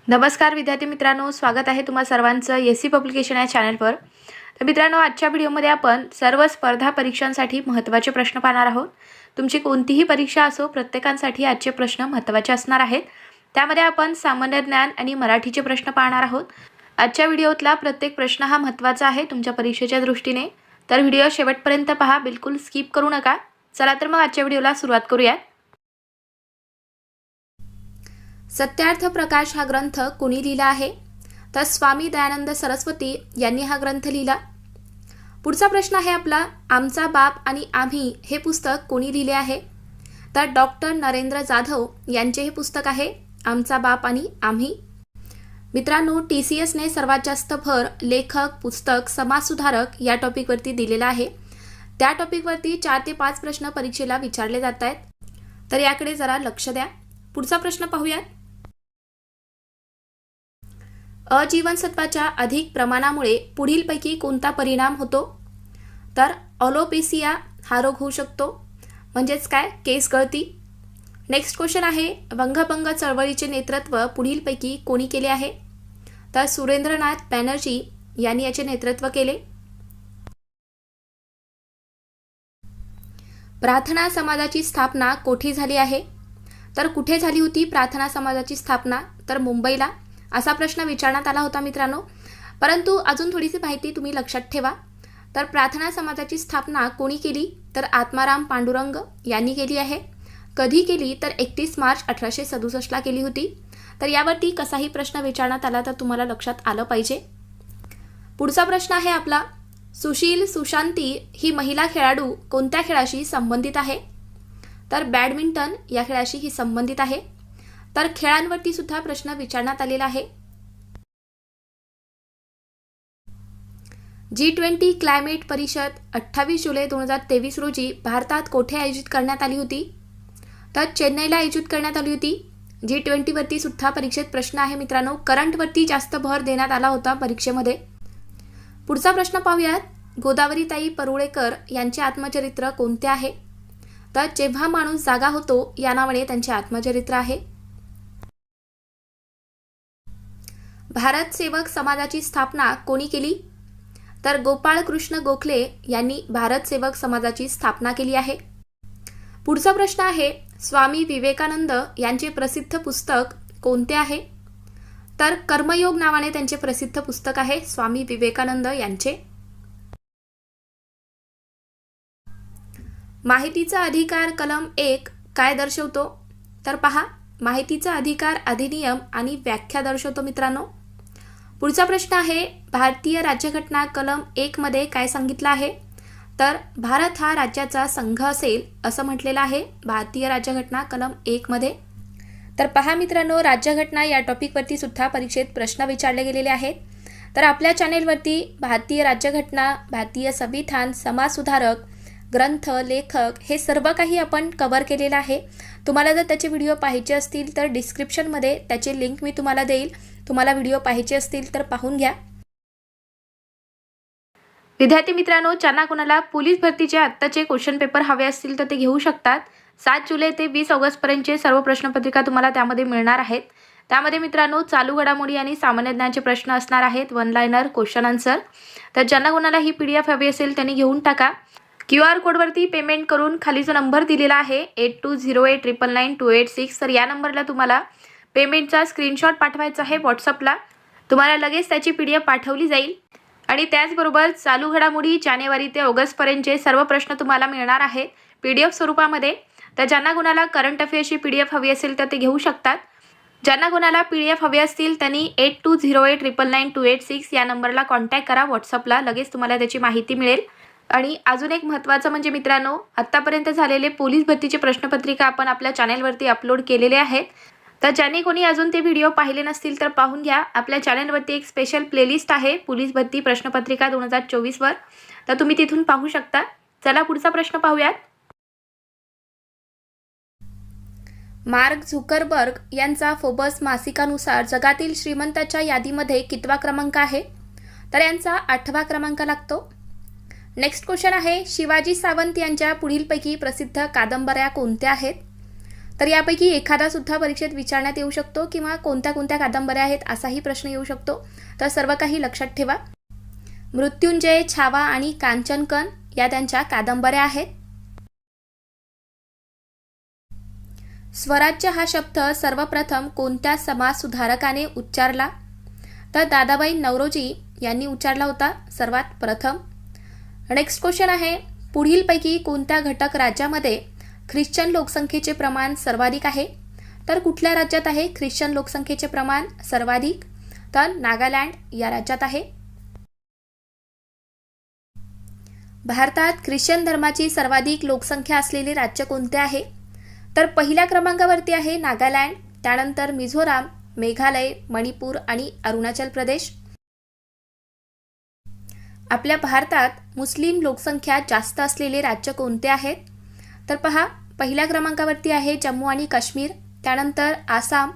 नमस्कार विद्यार्थी मित्रांनो, स्वागत आहे तुम्हा सर्वांचं एससी पब्लिकेशन या चॅनलवर। तर मित्रांनो, आजच्या व्हिडिओमध्ये आपण सर्व स्पर्धा परीक्षांसाठी महत्त्वाचे प्रश्न पाहणार आहोत। तुमची कोणतीही परीक्षा असो, प्रत्येकांसाठी आजचे प्रश्न महत्त्वाचे असणार आहेत। त्यामध्ये आपण सामान्य ज्ञान आणि मराठीचे प्रश्न पाहणार आहोत। आजच्या व्हिडिओतला प्रत्येक प्रश्न हा महत्त्वाचा आहे तुमच्या परीक्षेच्या दृष्टीने, तर व्हिडिओ शेवटपर्यंत पहा, बिलकुल स्किप करू नका। चला तर मग आजच्या व्हिडिओला सुरुवात करूया। सत्यार्थ प्रकाश हा ग्रंथ कोणी लिहिला आहे? तर स्वामी दयानंद सरस्वती यांनी हा ग्रंथ लिहिला। पुढचा प्रश्न आहे आपला, आमचा बाप आणि आम्ही हे पुस्तक कोणी लिहिले आहे? तर डॉक्टर नरेंद्र जाधव यांचे हे पुस्तक आहे, आमचा बाप आणि आम्ही। मित्रांनो, TCSने सर्वात जास्त भर लेखक, पुस्तक, समाजसुधारक या टॉपिकवरती दिलेला आहे। त्या टॉपिकवरती 4 ते 5 प्रश्न परीक्षेला विचारले जात आहेत, तर याकडे जरा लक्ष द्या। पुढचा प्रश्न पाहूयात। अजीवनसत्वाच्या अधिक प्रमाणामुळे पुढीलपैकी कोणता परिणाम होतो? तर ऑलोपेसिया हा रोग होऊ शकतो, म्हणजेच काय, केस गळती। नेक्स्ट क्वेश्चन आहे, वंगभंग चळवळीचे नेतृत्व पुढीलपैकी कोणी केले आहे? तर सुरेंद्रनाथ बॅनर्जी यांनी याचे नेतृत्व केले। प्रार्थना समाजाची स्थापना कोठे झाली आहे? तर कुठे झाली होती प्रार्थना समाजाची स्थापना? तर मुंबईला। असा प्रश्न विचारण्यात आला होता मित्रांनो, परंतु अजून थोडीशी माहिती तुम्ही लक्षात ठेवा। तर प्रार्थना समाजाची स्थापना कोणी केली? तर आत्माराम पांडुरंग यांनी केली आहे। कधी केली? तर 31 मार्च 1867ला केली होती। तर यावरती कसाही प्रश्न विचारण्यात आला तर तुम्हाला लक्षात आलं पाहिजे। पुढचा प्रश्न आहे आपला, सुशील सुशांती ही महिला खेळाडू कोणत्या खेळाशी संबंधित आहे? तर बॅडमिंटन या खेळाशी ही संबंधित आहे। तर खेळांवरती सुद्धा प्रश्न विचारण्यात आलेला आहे। G20 क्लायमेट परिषद 28 जुलै 2023 रोजी भारतात कोठे आयोजित करण्यात आली होती? तर चेन्नईला आयोजित करण्यात आली होती। G20 वरती सुद्धा परीक्षेत प्रश्न आहे मित्रांनो, करंटवरती जास्त भर देण्यात आला होता परीक्षेमध्ये। पुढचा प्रश्न पाहूयात, गोदावरीताई परुळेकर यांचे आत्मचरित्र कोणते आहे? तर जेव्हा माणूस जागा होतो या नावाने त्यांचे आत्मचरित्र आहे। भारत सेवक समाजाची स्थापना कोणी केली? तर गोपाळकृष्ण गोखले यांनी भारत सेवक समाजाची स्थापना केली आहे। पुढचा प्रश्न आहे, स्वामी विवेकानंद यांचे प्रसिद्ध पुस्तक कोणते आहे? तर कर्मयोग नावाने त्यांचे प्रसिद्ध पुस्तक आहे स्वामी विवेकानंद यांचे। माहितीचा अधिकार कलम 1 काय दर्शवतो? तर पहा, माहितीचा अधिकार अधिनियम आणि व्याख्या दर्शवतो मित्रांनो। पुढचा प्रश्न आहे, भारतीय राज्यघटना कलम 1 मध्ये काय सांगितलं आहे? तर भारत हा राज्याचा संघ असेल असं म्हटलेलं आहे भारतीय राज्यघटना कलम 1 मध्ये। तर पहा मित्रांनो, राज्यघटना या टॉपिकवरती सुद्धा परीक्षेत प्रश्न विचारले गेलेले आहेत। तर आपल्या चॅनेलवरती भारतीय राज्यघटना, भारतीय संविधान, समाजसुधारक, ग्रंथ, लेखक हे सर्व काही आपण कव्हर केलेलं आहे। तुम्हाला जर त्याचे व्हिडिओ पाहायचे असतील तर डिस्क्रिप्शनमध्ये त्याचे लिंक मी तुम्हाला देईल। तुम्हाला व्हिडिओ पाहायचे असतील तर पाहून घ्या। विद्यार्थी मित्रांनो, ज्यांना कोणाला पोलीस भरतीचे आत्ताचे क्वेश्चन पेपर हवे असतील तर ते घेऊ शकतात। 7 जुलै ते 20 ऑगस्टपर्यंतचे सर्व प्रश्नपत्रिका तुम्हाला त्यामध्ये मिळणार आहेत। त्यामध्ये मित्रांनो, चालू घडामोडी आणि सामान्य ज्ञानाचे प्रश्न असणार आहेत, 1 लाइनर क्वेश्चन आन्सर। तर ज्यांना कोणाला ही PDF हवी असेल त्यांनी घेऊन टाका। QR कोडवरती पेमेंट करून खाली जो नंबर दिलेला आहे 8208999286, तर या नंबरला तुम्हाला पेमेंटचा स्क्रीनशॉट पाठवायचा आहे व्हॉट्सअपला। तुम्हाला लगेच त्याची PDF पाठवली जाईल। आणि त्याचबरोबर चालू घडामोडी जानेवारी ते ऑगस्टपर्यंतचे सर्व प्रश्न तुम्हाला मिळणार आहेत PDF स्वरूपामध्ये। तर ज्यांना कोणाला करंट अफेअर्सची PDF हवी असेल तर ते घेऊ शकतात। ज्यांना कोणाला PDF हवे असतील त्यांनी 8208999286 या नंबरला कॉन्टॅक्ट करा व्हॉट्सअपला, लगेच तुम्हाला त्याची माहिती मिळेल। आणि अजून एक महत्त्वाचं म्हणजे मित्रांनो, आत्तापर्यंत झालेले पोलीस भरतीचे प्रश्नपत्रिका आपण आपल्या चॅनेलवरती अपलोड केलेले आहेत। तर ज्यांनी कोणी अजून ते व्हिडिओ पाहिले नसतील तर पाहून घ्या। आपल्या चॅनेलवरती एक स्पेशल प्लेलिस्ट आहे पोलीस भरती प्रश्नपत्रिका 2024 वर, तर तुम्ही तिथून पाहू शकता। चला पुढचा प्रश्न पाहूयात। मार्क झुकरबर्ग यांचा फोर्ब्स मासिकानुसार जगातील श्रीमंताच्या यादीमध्ये कितवा क्रमांक आहे? तर यांचा 8वा क्रमांक लागतो। नेक्स्ट क्वेश्चन आहे, शिवाजी सावंत यांच्या पुढीलपैकी प्रसिद्ध कादंबऱ्या कोणत्या आहेत? तर यापैकी एखादा सुद्धा परीक्षेत विचारण्यात येऊ शकतो किंवा कोणत्या कोणत्या कादंबऱ्या आहेत असाही प्रश्न येऊ शकतो. तर सर्व काही लक्षात ठेवा. मृत्युंजय, छावा आणि कांचनकन या त्यांच्या कादंबऱ्या आहेत. स्वराज्य हा शब्द सर्वप्रथम कोणत्या समाजसुधारकाने उच्चारला? तर दादाबाई नौरोजी यांनी उच्चारला होता सर्वात प्रथम. नेक्स्ट क्वेश्चन आहे, पुढीलपैकी कोणत्या घटक राज्यामध्ये ख्रिश्चन लोकसंख्येचे प्रमाण सर्वाधिक आहे? तर कुठल्या राज्यात आहे ख्रिश्चन लोकसंख्येचे प्रमाण सर्वाधिक? तर नागालँड या राज्यात आहे. भारतात ख्रिश्चन धर्माची सर्वाधिक लोकसंख्या असलेले राज्य कोणते आहे? तर पहिल्या क्रमांकावरती आहे नागालँड, त्यानंतर मिझोराम, मेघालय, मणिपूर आणि अरुणाचल प्रदेश. आपल्या भारतात मुस्लिम लोकसंख्या जास्त असलेले राज्य कोणते आहेत? तर पहा, पहिल्या क्रमांकावरती आहे जम्मू आणि काश्मीर, त्यानंतर आसाम,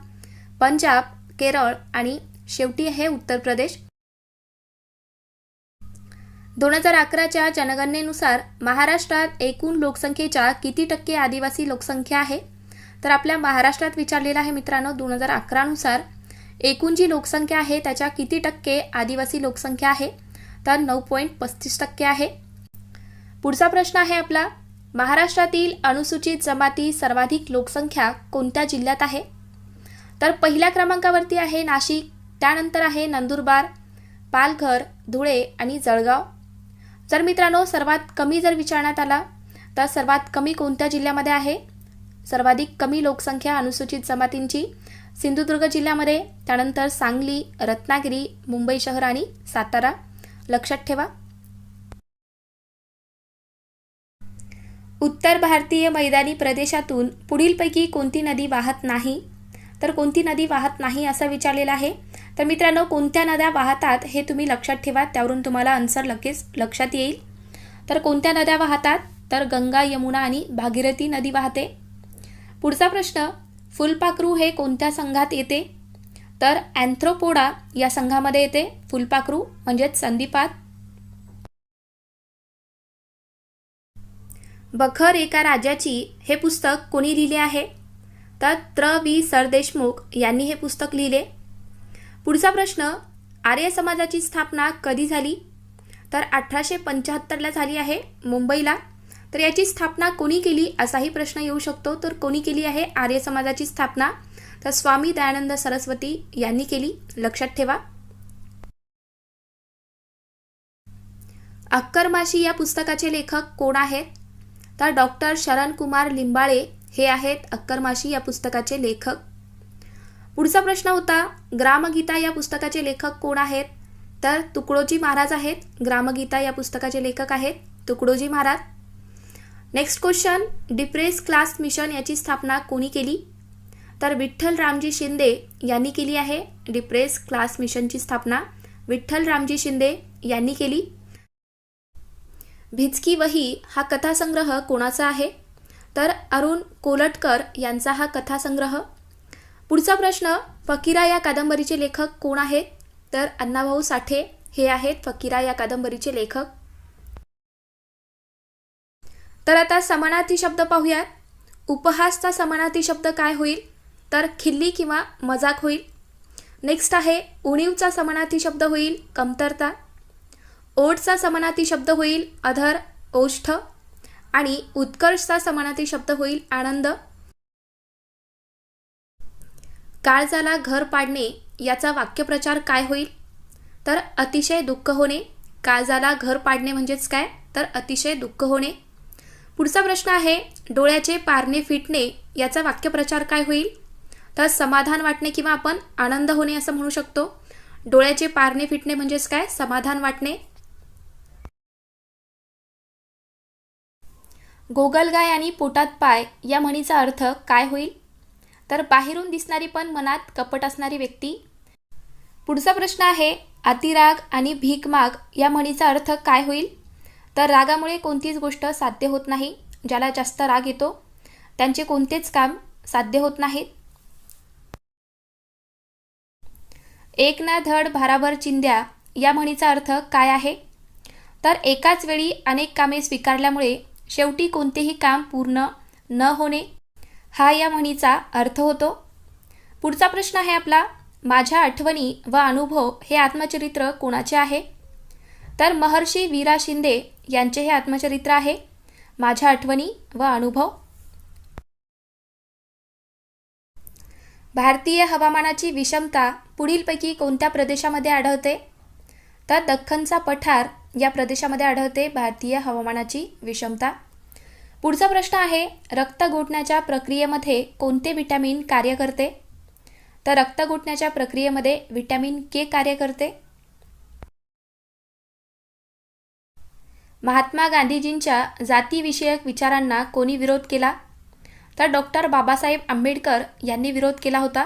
पंजाब, केरळ आणि शेवटी आहे उत्तर प्रदेश. 2011च्या जनगणनेनुसार महाराष्ट्रात एकूण लोकसंख्येच्या किती टक्के आदिवासी लोकसंख्या आहे? तर आपल्या महाराष्ट्रात विचारलेला आहे मित्रांनो, 2011 नुसार एकूण जी लोकसंख्या आहे त्याच्या किती टक्के आदिवासी लोकसंख्या आहे? तर 9.35% आहे. पुढचा प्रश्न आहे आपला, महाराष्ट्रातील अनुसूचित जमाती सर्वाधिक लोकसंख्या कोणत्या जिल्ह्यात आहे? तर पहिल्या क्रमांकावरती आहे नाशिक, त्यानंतर आहे नंदुरबार, पालघर, धुळे आणि जळगाव. जर मित्रांनो सर्वात कमी जर विचारण्यात आला तर सर्वात कमी कोणत्या जिल्ह्यामध्ये आहे? सर्वाधिक कमी लोकसंख्या अनुसूचित जमातींची सिंधुदुर्ग जिल्ह्यामध्ये, त्यानंतर सांगली, रत्नागिरी, मुंबई शहर आणि सातारा. लक्षात ठेवा. उत्तर भारतीय मैदानी प्रदेशातून पुढीलपैकी कोणती नदी वाहत नाही? तर कोणती नदी वाहत नाही असं विचारलेलं आहे. तर मित्रांनो कोणत्या नद्या वाहतात हे तुम्ही लक्षात ठेवा, त्यावरून तुम्हाला आन्सर लगेच लक्षात येईल. तर कोणत्या नद्या वाहतात? तर गंगा, यमुना आणि भागीरथी नदी वाहते. पुढचा प्रश्न, फुलपाखरू हे कोणत्या संघात येते? तर अँथ्रोपोडा या संघामध्ये येते फुलपाखरू, म्हणजेच संधिपाद. बखर एका राजाची हे पुस्तक कोणी लिहिले आहे? तर वि. सरदेशमुख यांनी हे पुस्तक लिहिले. पुढचा प्रश्न, आर्य समाजाची स्थापना कधी झाली? तर 1875ला झाली आहे मुंबईला. तर याची स्थापना कोणी केली असाही प्रश्न येऊ शकतो. तर कोणी केली आहे आर्य समाजाची स्थापना? तर स्वामी दयानंद सरस्वती यांनी केली. लक्षात ठेवा. अक्करमाशी या पुस्तकाचे लेखक कोण आहेत? तर डॉक्टर शरण कुमार लिंबाळे हे आहेत अक्करमाशी या पुस्तकाचे लेखक. पुढचा प्रश्न होता, ग्रामगीता या पुस्तकाचे लेखक कोण आहेत? तर तुकडोजी महाराज आहेत. ग्रामगीता या पुस्तकाचे लेखक आहेत Tukdoji Maharaj. Next question, depress class mission याची स्थापना कोणी केली? तर विठ्ठल रामजी शिंदे यांनी केली आहे. डिप्रेस क्लास मिशनची स्थापना विठ्ठल रामजी शिंदे यांनी केली. भिचकी वही हा कथासंग्रह कोणाचा आहे? तर अरुण कोलटकर यांचा हा कथासंग्रह. पुढचा प्रश्न, फकीरा या कादंबरीचे लेखक कोण आहेत? तर अण्णाभाऊ साठे हे आहेत फकीरा या कादंबरीचे लेखक. तर आता समानार्थी शब्द पाहूयात. उपहासचा समानार्थी शब्द काय होईल? तर खिल्ली किंवा मजाक होईल. नेक्स्ट आहे, उणीवचा समानार्थी शब्द होईल कमतरता. ओढचा समानार्थी शब्द होईल अधर, ओष्ठ. आणि उत्कर्षचा समानार्थी शब्द होईल आनंद. काळजाला घर पाडणे याचा वाक्यप्रचार काय होईल? तर अतिशय दुःख होणे. काळजाला घर पाडणे म्हणजेच काय? तर अतिशय दुःख होणे. पुढचा प्रश्न आहे, डोळ्याचे पारणे फिटणे याचा वाक्यप्रचार काय होईल? तर समाधान वाटणे किंवा आपण आनंद होणे असं म्हणू शकतो. डोळ्याचे पारणे फिटणे म्हणजेच काय? समाधान वाटणे. गोगलगाय आणि पोटात पाय या म्हणीचा अर्थ काय होईल? तर बाहेरून दिसणारी पण मनात कपट असणारी व्यक्ती. पुढचा प्रश्न आहे, अतिराग आणि भीक माग या म्हणीचा अर्थ काय होईल? तर रागामुळे कोणतीच गोष्ट साध्य होत नाही. ज्याला जास्त राग येतो त्यांचे कोणतेच काम साध्य होत नाहीत. एक ना धड भाराभर चिंध्या या म्हणीचा अर्थ काय आहे? तर एकाच वेळी अनेक कामे स्वीकारल्यामुळे शेवटी कोणतेही काम पूर्ण न होणे. हा या म्हणीचा अर्थ होतो. पुढचा प्रश्न आहे आपला, माझ्या आठवणी व अनुभव हे आत्मचरित्र कोणाचे आहे? तर महर्षी वीरा शिंदे यांचे हे आत्मचरित्र आहे, माझ्या आठवणी व अनुभव. भारतीय हवामानाची विषमता पुढीलपैकी कोणत्या प्रदेशामध्ये आढळते? तर दख्खनचा पठार या प्रदेशामध्ये आढळते भारतीय हवामानाची विषमता. पुढचा प्रश्न आहे, रक्त गोठण्याच्या प्रक्रियेमध्ये कोणते विटॅमिन कार्य करते? तर रक्त गोठण्याच्या प्रक्रियेमध्ये विटॅमिन के कार्य करते. महात्मा गांधीजींच्या जातीविषयक विचारांना कोणी विरोध केला? तर डॉक्टर बाबासाहेब आंबेडकर यांनी विरोध केला होता.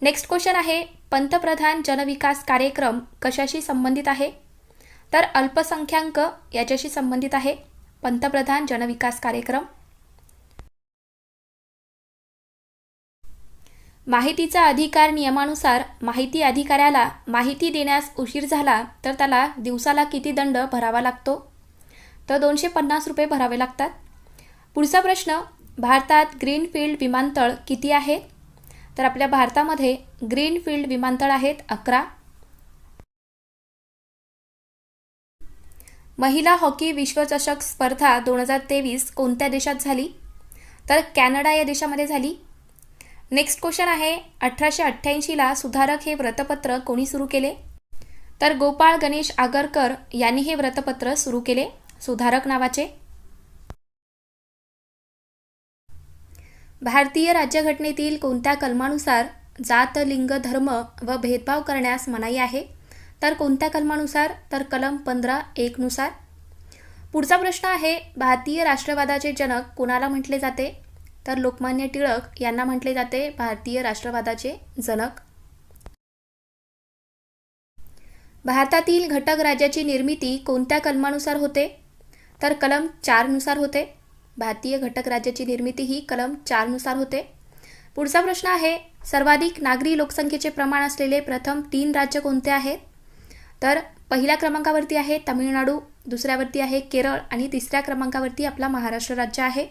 नेक्स्ट क्वेश्चन आहे, पंतप्रधान जनविकास कार्यक्रम कशाशी संबंधित आहे? तर अल्पसंख्याक याच्याशी संबंधित आहे पंतप्रधान जनविकास कार्यक्रम. माहितीचा अधिकार नियमानुसार माहिती अधिकाऱ्याला माहिती देण्यास उशीर झाला तर त्याला दिवसाला किती दंड भरावा लागतो? तर 250 रुपये भरावे लागतात. पुढचा प्रश्न, भारतात ग्रीनफील्ड विमानतळ किती आहेत? तर आपल्या भारतामध्ये ग्रीनफील्ड विमानतळ आहेत 11. महिला हॉकी विश्वचषक स्पर्धा 2023 कोणत्या देशात झाली? तर कॅनडा या देशामध्ये झाली. नेक्स्ट क्वेश्चन आहे, 1888ला सुधारक हे व्रतपत्र कोणी सुरू केले? तर गोपाळ गणेश आगरकर यांनी हे व्रतपत्र सुरू केले, सुधारक नावाचे. भारतीय राज्यघटनेतील कोणत्या कलमानुसार जात, लिंग, धर्म व भेदभाव करण्यास मनाई आहे? तर कोणत्या कलमानुसार? तर कलम 15(1) नुसार. पुढचा प्रश्न आहे, भारतीय राष्ट्रवादाचे जनक कोणाला म्हटले जाते? तर लोकमान्य टिळक यांना म्हटले जाते भारतीय राष्ट्रवादाचे जनक. भारतातील घटक राज्याची निर्मिती कोणत्या कलमानुसार होते? तर कलम 4 नुसार होते. भारतीय घटक राज्याची निर्मिती ही कलम 4 नुसार होते. पुढचा प्रश्न आहे, सर्वाधिक नागरी लोकसंख्येचे प्रमाण असलेले प्रथम 3 राज्य कोणते आहेत? तर पहिल्या क्रमांकावरती आहे तामिळनाडू, दुसऱ्यावरती आहे केरळ आणि तिसऱ्या क्रमांकावरती आपला महाराष्ट्र राज्य आहे.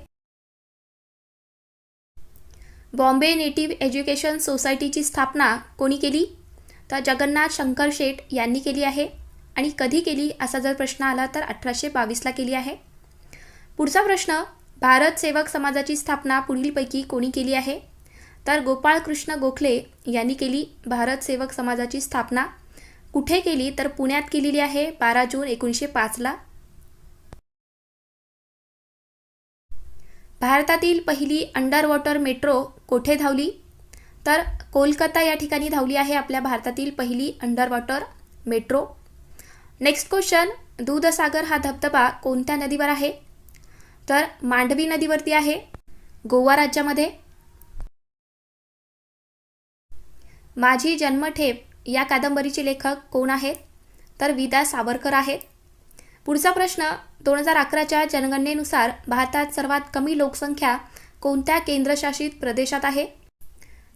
बॉम्बे नेटिव्ह एज्युकेशन सोसायटीची स्थापना कोणी केली? तर जगन्नाथ शंकर शेठ यांनी केली आहे. आणि कधी केली असा जर प्रश्न आला तर 1822ला केली आहे. पुढचा प्रश्न, भारत सेवक समाजाची स्थापना पुढीलपैकी कोणी केली आहे? तर गोपाळकृष्ण गोखले यांनी केली भारत सेवक समाजाची स्थापना. कुठे केली? तर पुण्यात केलेली आहे 12 जून 1905ला. भारतातील पहिली अंडर वॉटर मेट्रो कोठे धावली? तर कोलकाता या ठिकाणी धावली आहे आपल्या भारतातील पहिली under water metro. Next question, Dudhsagar हा धबधबा कोणत्या नदीवर आहे? तर मांडवी नदीवरती आहे, गोवा राज्यामध्ये. माझी जन्मठेप या कादंबरीचे लेखक कोण आहेत? तर विदा सावरकर आहेत. पुढचा प्रश्न, 2011च्या जनगणनेनुसार भारतात सर्वात कमी लोकसंख्या कोणत्या केंद्रशासित प्रदेशात आहे?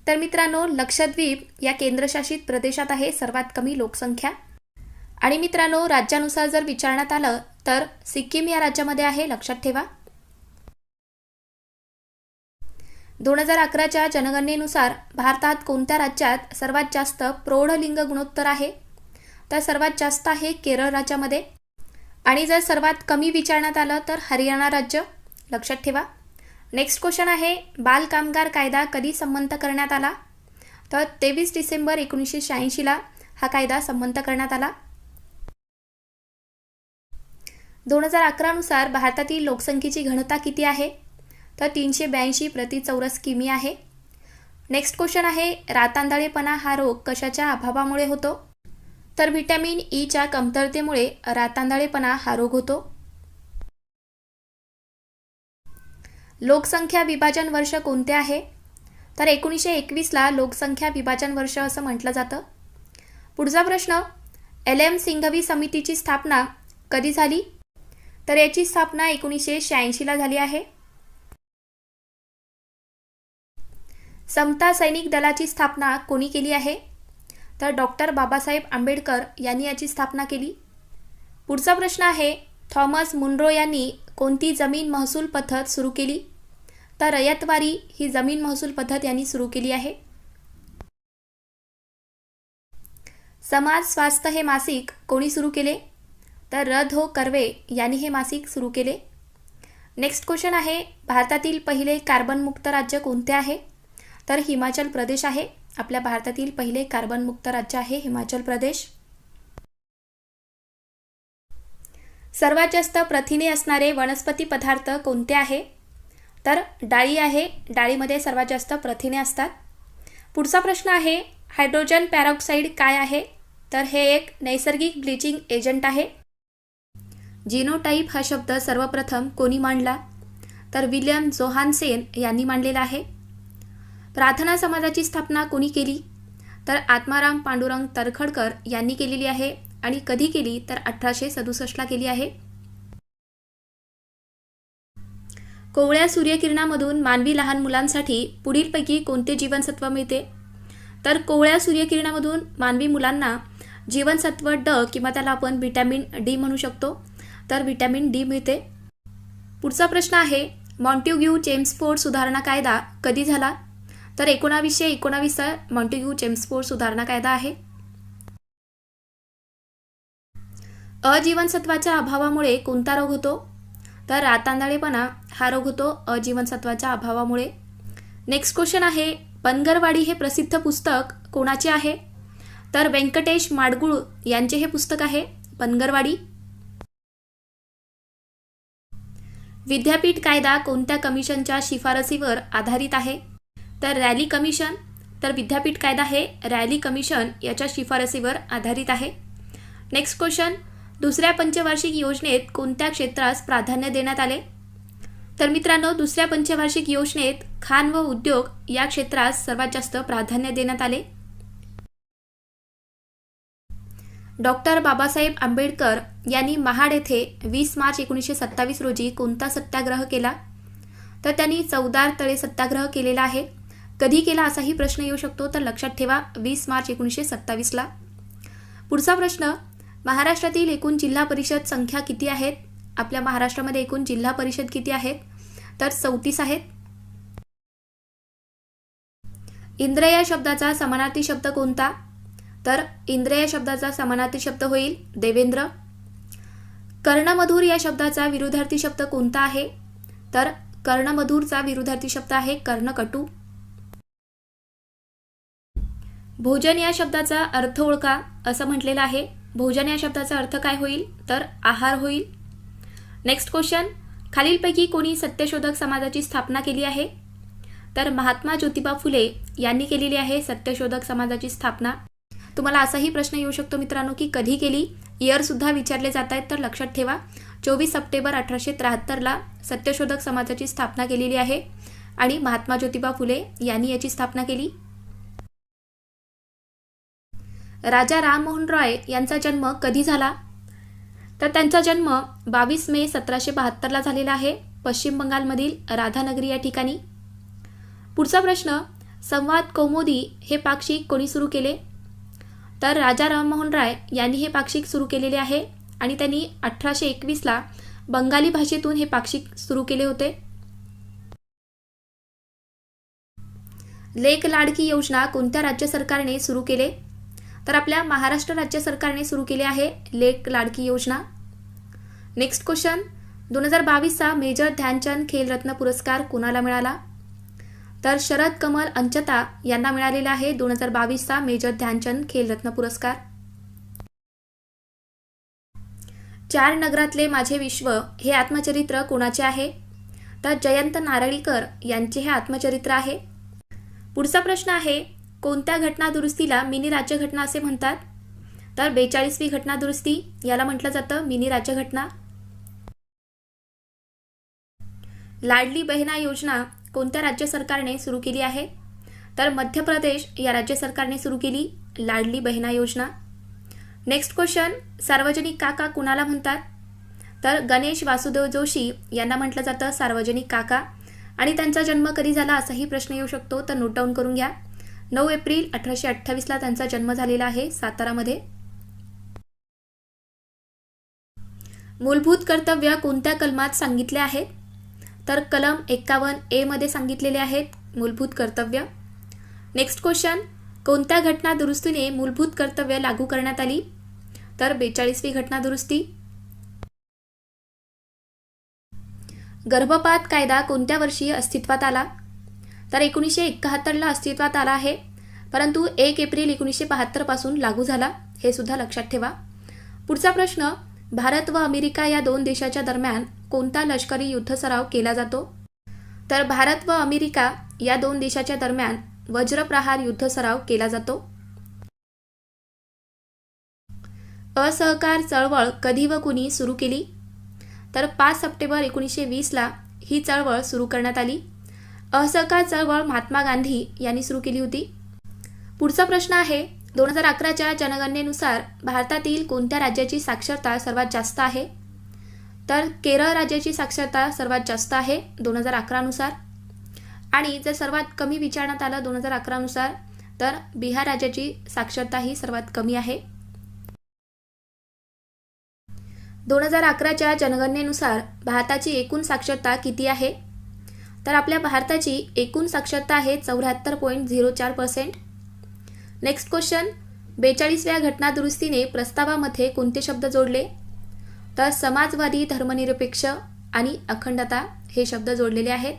तर मित्रांनो, लक्षद्वीप या केंद्रशासित प्रदेशात आहे सर्वात कमी लोकसंख्या. आणि मित्रांनो, राज्यानुसार जर विचारण्यात आलं तर सिक्कीम या राज्यामध्ये आहे, लक्षात ठेवा. 2011च्या जनगणनेनुसार भारतात कोणत्या राज्यात सर्वात जास्त प्रौढ लिंग गुणोत्तर आहे? तर सर्वात जास्त आहे केरळ राज्यामध्ये. आणि जर सर्वात कमी विचारण्यात आलं तर हरियाणा राज्य, लक्षात ठेवा. नेक्स्ट क्वेश्चन आहे, बाल कामगार कायदा कधी संमत करण्यात आला? तर 23 डिसेंबर 1986ला हा कायदा संमत करण्यात आला. 2011 नुसार भारतातील लोकसंख्येची घनता किती आहे? तर 382 प्रति चौरस किमी आहे. नेक्स्ट क्वेश्चन आहे, रातांधळेपणा हा रोग कशाच्या अभावामुळे होतो? तर व्हिटॅमिन ईच्या कमतरतेमुळे रातांधळेपणा हा रोग होतो. लोकसंख्या विभाजन वर्ष कोणते आहे? तर 1921ला लोकसंख्या विभाजन वर्ष असं म्हटलं जातं. पुढचा प्रश्न, LM सिंघवी समितीची स्थापना कधी झाली? तर याची स्थापना 1986ला झाली आहे. समता सैनिक दलाची स्थापना कोणी केली आहे? तर डॉक्टर बाबासाहेब आंबेडकर यांनी याची स्थापना केली. पुढचा प्रश्न आहे, थॉमस मुनरो यांनी कोणती जमीन महसूल पद्धत सुरू केली? तर रयतवारी ही जमीन महसूल पद्धत यांनी सुरू केली आहे. समाज स्वास्थ्य हे मासिक कोणी सुरू केले? तर र.धो. कर्वे यांनी हे मासिक सुरू केले. नेक्स्ट क्वेश्चन आहे, भारतातील पहिले कार्बनमुक्त राज्य कोणते आहे? तर हिमाचल प्रदेश आहे. आपल्या भारतातील पहिले कार्बनमुक्त राज्य आहे हिमाचल प्रदेश. सर्वात जास्त प्रथिने असणारे वनस्पती पदार्थ कोणते आहे? तर डाळी आहे. डाळीमध्ये सर्वात जास्त प्रथिने असतात. पुढचा प्रश्न आहे, हायड्रोजन पॅरॉक्साईड काय आहे? तर हे एक नैसर्गिक ब्लिचिंग एजंट आहे. जिनोटाइप हा शब्द सर्वप्रथम कोणी मांडला? तर विल्यम जोहानसेन यांनी मांडलेला आहे. प्रार्थना समाजाची स्थापना कोणी केली? तर आत्माराम पांडुरंग तरखडकर यांनी केलेली आहे. आणि कधी केली? तर 1867 केली आहे. कोवळ्या सूर्यकिरणामधून मानवी लहान मुलांसाठी पुढीलपैकी कोणते जीवनसत्व मिळते? तर कोवळ्या सूर्यकिरणामधून मानवी मुलांना जीवनसत्व ड किंवा त्याला आपण व्हिटॅमिन डी म्हणू शकतो. तर व्हिटॅमिन डी मिळते. पुढचा प्रश्न आहे, मॉन्टेग्यू चेम्सफोर्ड सुधारणा कायदा कधी झाला? तर 1919 मॉन्टेग्यू चेम्सफोर्ड सुधारणा कायदा आहे. अजीवनसत्वाच्या अभावामुळे कोणता रोग होतो? तर रातांधळेपणा हा रोग होतो अजीवनसत्वाच्या अभावामुळे. नेक्स्ट क्वेश्चन आहे, बनगरवाडी हे प्रसिद्ध पुस्तक कोणाचे आहे? तर व्यंकटेश माडगुळ यांचे हे पुस्तक आहे बनगरवाडी. विद्यापीठ कायदा कोणत्या कमिशनच्या शिफारसीवर आधारित आहे? तर रॅली कमिशन. तर विद्यापीठ कायदा हे रॅली कमिशन याच्या शिफारसीवर आधारित आहे. नेक्स्ट क्वेश्चन, दुसऱ्या पंचवार्षिक योजनेत कोणत्या क्षेत्रास प्राधान्य देण्यात आले? तर मित्रांनो, दुसऱ्या पंचवार्षिक योजनेत खाण व उद्योग या क्षेत्रास सर्वात जास्त प्राधान्य देण्यात आले. डॉक्टर बाबासाहेब आंबेडकर यांनी महाड येथे 20 मार्च 1927 रोजी कोणता सत्याग्रह केला? तर त्यांनी चौदार तळे सत्याग्रह केलेला आहे. कधी केला असाही प्रश्न येऊ शकतो. तर लक्षात ठेवा 20 मार्च 1927. पुढचा प्रश्न, महाराष्ट्रातील एकूण जिल्हा परिषद संख्या किती आहेत? आपल्या महाराष्ट्रामध्ये एकूण जिल्हा परिषद किती आहेत? तर 34 आहेत. इंद्र या शब्दाचा समानार्थी शब्द कोणता? तर इंद्र या शब्दाचा समानार्थी शब्द होईल देवेंद्र. कर्णमधुर या शब्दाचा विरुद्धार्थी शब्द कोणता आहे? तर कर्णमधुरचा विरुद्धार्थी शब्द आहे कर्णकटू. भोजन या शब्दाचा अर्थ ओळखा असं म्हटलेलं आहे. भोजन या शब्दाचा अर्थ काय होईल? तर आहार होईल. नेक्स्ट क्वेश्चन, खालीलपैकी कोणी सत्यशोधक समाजाची स्थापना केली आहे? तर महात्मा ज्योतिबा फुले यांनी केलेली आहे सत्यशोधक समाजाची स्थापना. तुम्हाला असाही प्रश्न येऊ शकतो मित्रांनो की कधी केली, इयर सुद्धा विचारले जात आहेत. तर लक्षात ठेवा 24 सप्टेंबर 1873 सत्यशोधक समाजाची स्थापना केलेली आहे आणि महात्मा ज्योतिबा फुले यांनी याची स्थापना केली. राजा राममोहन रॉय यांचा जन्म कधी झाला? तर त्यांचा जन्म 22 मे 1772 झालेला आहे पश्चिम बंगालमधील राधानगरी या ठिकाणी. पुढचा प्रश्न, संवाद कौमुदी हे पाक्षिक कोणी सुरू केले? तर राजा राममोहन राय यांनी हे पाक्षिक सुरू केलेले आहे आणि त्यांनी 1821 बंगाली भाषेतून हे पाक्षिक सुरू केले होते. लेक लाडकी योजना कोणत्या राज्य सरकारने सुरू केले? तर आपल्या महाराष्ट्र राज्य सरकारने सुरू केले आहे लेक लाडकी योजना. Next question, 2022 major Dhyan Chand Khel Ratna पुरस्कार कोणाला मिळाला? तर शरद कमल अंचता यांना मिळालेला आहे 2022 मेजर ध्यानचंद खेलरत्न पुरस्कार. 4 नगरातले माझे विश्व हे आत्मचरित्र कोणाचे आहे? तर जयंत नारळीकर यांचे हे आत्मचरित्र आहे. पुढचा प्रश्न आहे, कोणत्या घटना दुरुस्तीला मिनी राज्यघटना असे म्हणतात? तर 42वी घटना दुरुस्ती याला म्हटलं जातं मिनी राज्यघटना. लाडली बहिणा योजना कोणत्या राज्य सरकारने सुरू केली आहे? तर मध्य प्रदेश या राज्य सरकारने सुरू केली लाडली बहिणा योजना. नेक्स्ट क्वेश्चन, सार्वजनिक काका कुणाला म्हणतात? तर गणेश वासुदेव जोशी यांना म्हटलं जातं सार्वजनिक काका आणि त्यांचा जन्म कधी झाला असाही प्रश्न येऊ शकतो. तर नोट डाऊन करून घ्या. 9 एप्रिल 1828 त्यांचा जन्म झालेला आहे सातारामध्ये. मूलभूत कर्तव्य कोणत्या कलमात सांगितले आहेत? तर कलम 51A मध्ये सांगितलेले आहेत मूलभूत कर्तव्य. नेक्स्ट क्वेश्चन, कोणत्या घटना दुरुस्तीने मूलभूत कर्तव्य लागू करण्यात आली? तर 42वी घटना दुरुस्ती. गर्भपात कायदा कोणत्या वर्षी अस्तित्वात आला? तर 1971ला अस्तित्वात आला आहे, परंतु 1 एप्रिल 1972 पासून लागू झाला, हे सुद्धा लक्षात ठेवा. पुढचा प्रश्न, भारत व अमेरिका या दोन देशाच्या दरम्यान कोणता लष्करी युद्ध सराव केला जातो? तर भारत व अमेरिका या दोन देशाच्या दरम्यान वज्रप्रहार युद्ध सराव केला जातो. असहकार चळवळ कधी व कुणी सुरू केली? तर 5 सप्टेंबर 1920ला ही चळवळ सुरू करण्यात आली. असहकार चळवळ महात्मा गांधी यांनी सुरू केली होती. पुढचा प्रश्न आहे, 2011च्या जनगणनेनुसार भारतातील कोणत्या राज्याची साक्षरता सर्वात जास्त आहे? तर केरळ राज्याची साक्षरता सर्वात जास्त आहे 2011 नुसार. आणि जर सर्वात कमी विचारण्यात आलं 2011 नुसार, तर बिहार राज्याची साक्षरता ही सर्वात कमी आहे. 2011च्या जनगणनेनुसार भारताची एकूण साक्षरता किती आहे? तर आपल्या भारताची एकूण साक्षरता आहे 74.04%. नेक्स्ट क्वेश्चन, 42व्या घटना दुरुस्तीने प्रस्तावामध्ये कोणते शब्द जोडले? तर समाजवादी, धर्मनिरपेक्ष आणि अखंडता हे शब्द जोडलेले आहेत.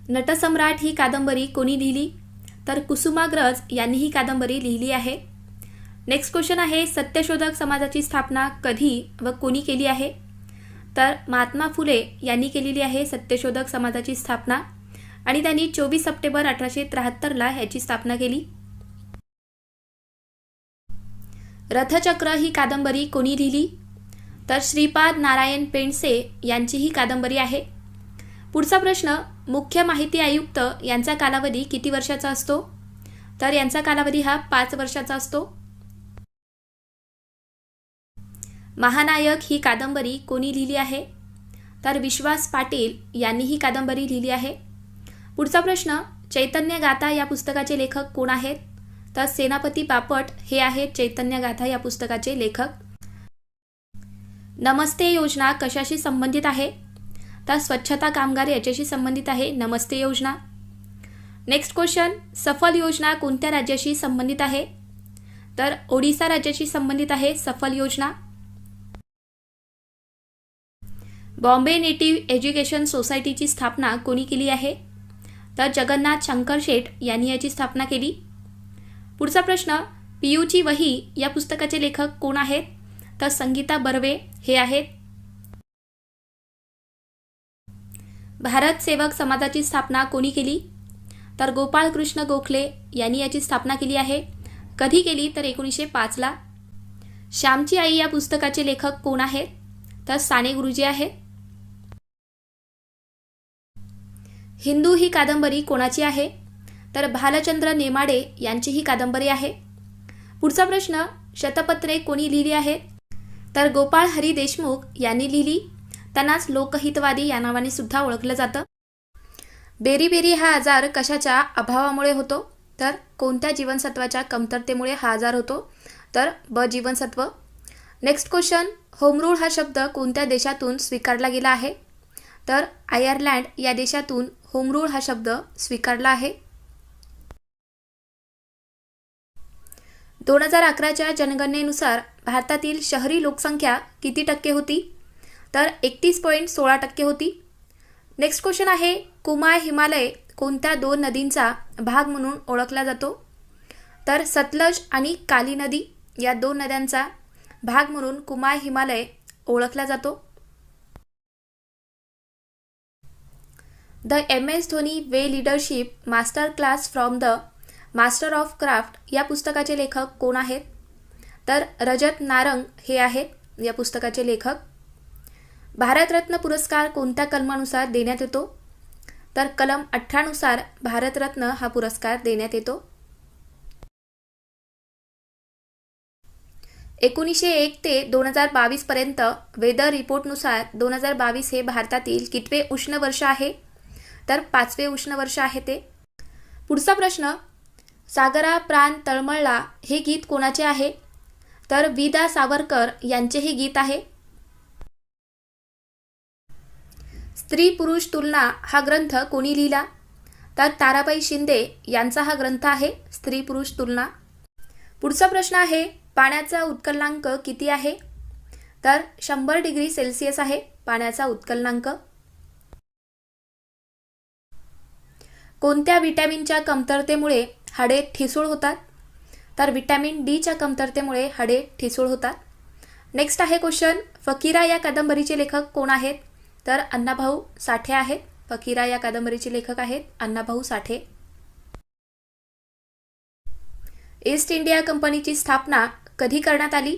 नटसम्राट ही कादंबरी कोणी लिहिली? तर कुसुमाग्रज यांनी ही कादंबरी लिहिली आहे. नेक्स्ट क्वेश्चन आहे, सत्यशोधक समाजाची स्थापना कधी व कोणी केली आहे? तर महात्मा फुले यांनी केलेली आहे सत्यशोधक समाजाची स्थापना, आणि त्यांनी 24 सप्टेंबर 1873ला ह्याची स्थापना केली. रथचक्र ही कादंबरी कोणी लिहिली? तर श्रीपाद नारायण पेंडसे यांची ही कादंबरी आहे. पुढचा प्रश्न, मुख्य माहिती आयुक्त यांचा कालावधी किती वर्षाचा असतो? तर यांचा कालावधी हा 5 वर्षाचा असतो. महानायक ही कादंबरी कोणी लिहिली आहे? तर विश्वास पाटील यांनी ही कादंबरी लिहिली आहे. पुढचा प्रश्न, चैतन्य गाथा या पुस्तकाचे लेखक कोण आहेत? तर सेनापती बापट हे आहेत चैतन्य गाथा या पुस्तकाचे लेखक. नमस्ते योजना कशाशी संबंधित आहे? तर स्वच्छता कामगार याच्याशी संबंधित आहे नमस्ते योजना. नेक्स्ट क्वेश्चन, सफल योजना कोणत्या राज्याशी संबंधित आहे? तर ओडिसा राज्याशी संबंधित आहे सफल योजना. बॉम्बे नेटिव्ह एज्युकेशन सोसायटीची स्थापना कोणी केली आहे? तर जगन्नाथ शंकर शेठ यांनी याची स्थापना केली. पुढचा प्रश्न, पियूची वही या पुस्तकाचे लेखक कोण आहेत? तर संगीता बर्वे हे आहेत. भारत सेवक समाजाची स्थापना कोणी केली? तर गोपाळ कृष्ण गोखले यांनी याची स्थापना केली आहे. कधी केली? तर 1905ला. श्यामची आई या पुस्तकाचे लेखक कोण आहेत? तर साने गुरुजी आहेत. हिंदू ही कादंबरी कोणाची आहे? तर भालचंद्र नेमाडे यांची ही कादंबरी आहे. पुढचा प्रश्न, शतपत्रे कोणी लिहिली आहे? तर गोपाळ हरी देशमुख यांनी लिहिली. त्यांनाच लोकहितवादी या नावाने सुद्धा ओळखलं जातं. बेरीबेरी हा आजार कशाच्या अभावामुळे होतो? तर कोणत्या जीवनसत्वाच्या कमतरतेमुळे हा आजार होतो? तर ब जीवनसत्व. नेक्स्ट क्वेश्चन, होमरूळ हा शब्द कोणत्या देशातून स्वीकारला गेला आहे? तर आयर्लंड या देशातून होमरूळ हा शब्द स्वीकारला आहे. 2011च्या जनगणनेनुसार भारतातील शहरी लोकसंख्या किती टक्के होती? तर 31.16% होती. नेक्स्ट क्वेश्चन आहे, कुमाय हिमालय कोणत्या 2 नदींचा भाग म्हणून ओळखला जातो? तर सतलज आणि काली नदी या 2 नद्यांचा भाग म्हणून कुमाय हिमालय ओळखला जातो. The MS Dhoni way leadership master class from the master of craft या पुस्तकाचे लेखक कोण आहेत? तर रजत नारंग हे आहेत या पुस्तकाचे लेखक. भारतरत्न पुरस्कार कोणत्या कलमानुसार देण्यात येतो? तर कलम 18 नुसार भारतरत्न हा पुरस्कार देण्यात येतो. 1901 ते 2022 पर्यंत वेदर रिपोर्टनुसार 2022 हे भारतातील कितवे उष्ण वर्ष आहे? तर 5वे उष्ण वर्ष आहे ते. पुढचा प्रश्न, सागरा प्राण तळमळला हे गीत कोणाचे आहे? तर वि. दा. सावरकर यांचे हे गीत आहे. स्त्री पुरुष तुलना हा ग्रंथ कोणी लिहिला? तर ताराबाई शिंदे यांचा हा ग्रंथ आहे स्त्री पुरुष तुलना. पुढचा प्रश्न आहे, पाण्याचा उत्कलनांक किती आहे? तर 100 डिग्री सेल्सिअस आहे पाण्याचा उत्कलनांक. कोणत्या विटॅमिनच्या कमतरतेमुळे हाडे ठिसूळ होतात? तर विटॅमिन डीच्या कमतरतेमुळे हाडे ठिसूळ होतात. नेक्स्ट आहे क्वेश्चन, फकीरा या कादंबरीचे लेखक कोण आहेत? तर अण्णाभाऊ साठे आहेत. फकीरा या कादंबरीचे लेखक आहेत अण्णाभाऊ साठे. ईस्ट इंडिया कंपनीची स्थापना कधी करण्यात आली?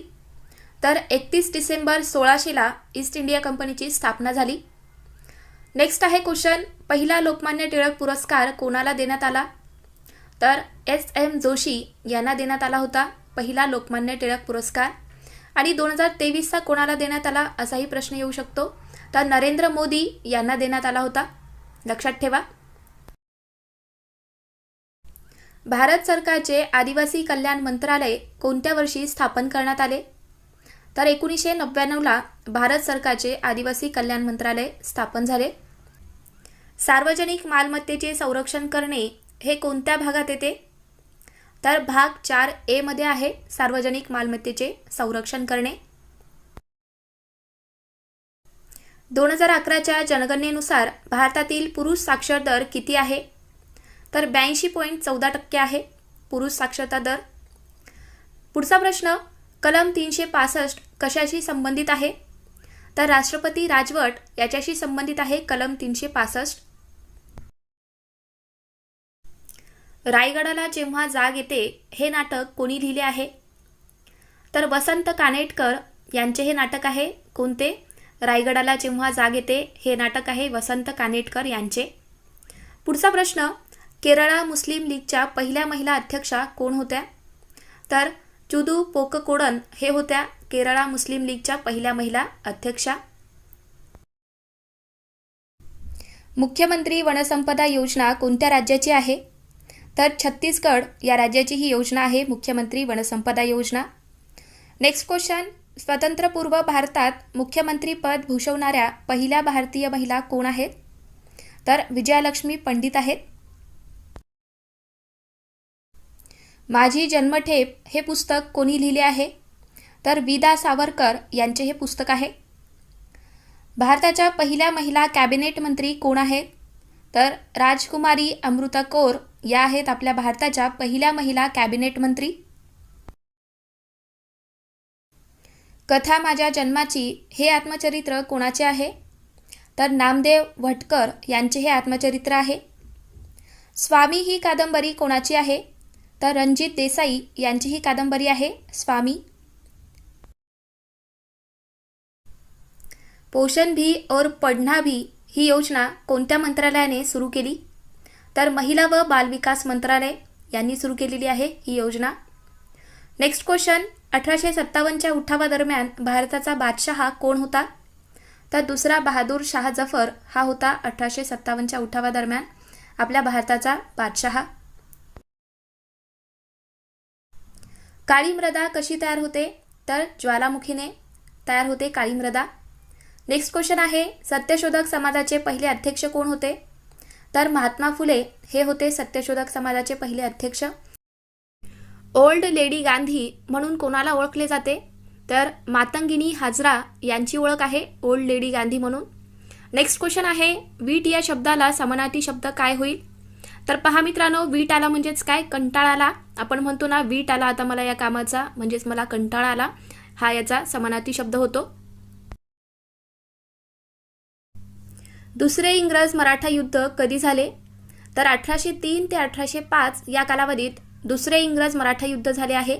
तर 31 डिसेंबर 1600 ईस्ट इंडिया कंपनीची स्थापना झाली. नेक्स्ट आहे क्वेश्चन, पहिला लोकमान्य टिळक पुरस्कार कोणाला देण्यात आला? तर SM जोशी यांना देण्यात आला होता पहिला लोकमान्य टिळक पुरस्कार. आणि 2023चा कोणाला देण्यात आला असाही प्रश्न येऊ शकतो. तर नरेंद्र मोदी यांना देण्यात आला होता, लक्षात ठेवा. भारत सरकारचे आदिवासी कल्याण मंत्रालय कोणत्या वर्षी स्थापन करण्यात आले? तर 1999ला भारत सरकारचे आदिवासी कल्याण मंत्रालय स्थापन झाले. सार्वजनिक मालमत्तेचे संरक्षण करणे हे कोणत्या भागात येते? तर भाग 4A मध्ये आहे सार्वजनिक मालमत्तेचे संरक्षण करणे. 2011च्या जनगणनेनुसार भारतातील पुरुष साक्षर दर किती आहे? तर 82.14% आहे पुरुष साक्षरता दर. पुढचा प्रश्न, कलम 365 कशाशी संबंधित आहे? तर राष्ट्रपती राजवट याच्याशी संबंधित आहे कलम 365. रायगडाला जेव्हा जाग येते हे नाटक कोणी लिहिले आहे? तर वसंत कानेटकर यांचे हे नाटक आहे. कोणते? रायगडाला जेव्हा जाग येते हे नाटक आहे वसंत कानेटकर यांचे. पुढचा प्रश्न, केरळा मुस्लिम लीगच्या पहिल्या महिला अध्यक्षा कोण होत्या? तर चुदू पोककोडन हे होत्या केरळा मुस्लिम लीगच्या पहिल्या महिला अध्यक्षा. मुख्यमंत्री वनसंपदा योजना कोणत्या राज्याची आहे? तर छत्तीसगड या राज्याची ही योजना आहे मुख्यमंत्री वनसंपदा योजना. नेक्स्ट क्वेश्चन, स्वातंत्र्यपूर्व भारतात मुख्यमंत्री पद भूषवणाऱ्या पहिल्या भारतीय महिला कोण आहेत? तर विजयालक्ष्मी पंडित आहेत. माझी जन्मठेप हे पुस्तक कोणी लिहिले आहे? तर विदा सावरकर यांचे हे पुस्तक आहे. भारताच्या पहिल्या महिला कॅबिनेट मंत्री कोण आहेत? तर राजकुमारी अमृता कौर या आहेत आपल्या भारताच्या पहिल्या महिला कॅबिनेट मंत्री. कथा माझ्या जन्माची हे आत्मचरित्र कोणाचे आहे? तर नामदेव भटकर यांचे हे आत्मचरित्र आहे. स्वामी ही कादंबरी कोणाची आहे? तर रणजित देसाई यांची ही कादंबरी आहे स्वामी. पोषण भी और पढ़ना भी ही योजना कोणत्या मंत्रालयाने सुरू केली? तर महिला व बालविकास मंत्रालय यांनी सुरू केलेली आहे ही योजना. नेक्स्ट क्वेश्चन, 1857च्या उठावादरम्यान भारताचा बादशहा कोण होता? तर दुसरा बहादूर शाह जफर हा होता 1857च्या उठावादरम्यान आपल्या भारताचा बादशहा. काळी मृदा कशी तयार होते? तर ज्वालामुखीने तयार होते काळी मृदा. नेक्स्ट क्वेश्चन आहे, सत्यशोधक समाजाचे पहिले अध्यक्ष कोण होते? तर महात्मा फुले हे होते सत्यशोधक समाजाचे पहिले अध्यक्ष. ओल्ड लेडी गांधी म्हणून कोणाला ओळखले जाते? तर मातंगिनी हाजरा यांची ओळख आहे ओल्ड लेडी गांधी म्हणून. नेक्स्ट क्वेश्चन आहे, वीट या शब्दाला समानार्थी शब्द काय होईल? तर पहा मित्रांनो, वीट आला म्हणजेच काय? कंटाळा आला. आपण म्हणतो ना वीट आला आता मला या कामाचा, म्हणजेच मला कंटाळा आला, हा याचा समानार्थी शब्द होतो. दुसरे इंग्रज मराठा युद्ध कधी झाले? तर 1803 ते 1805 या कालावधीत दुसरे इंग्रज मराठा युद्ध झाले आहे.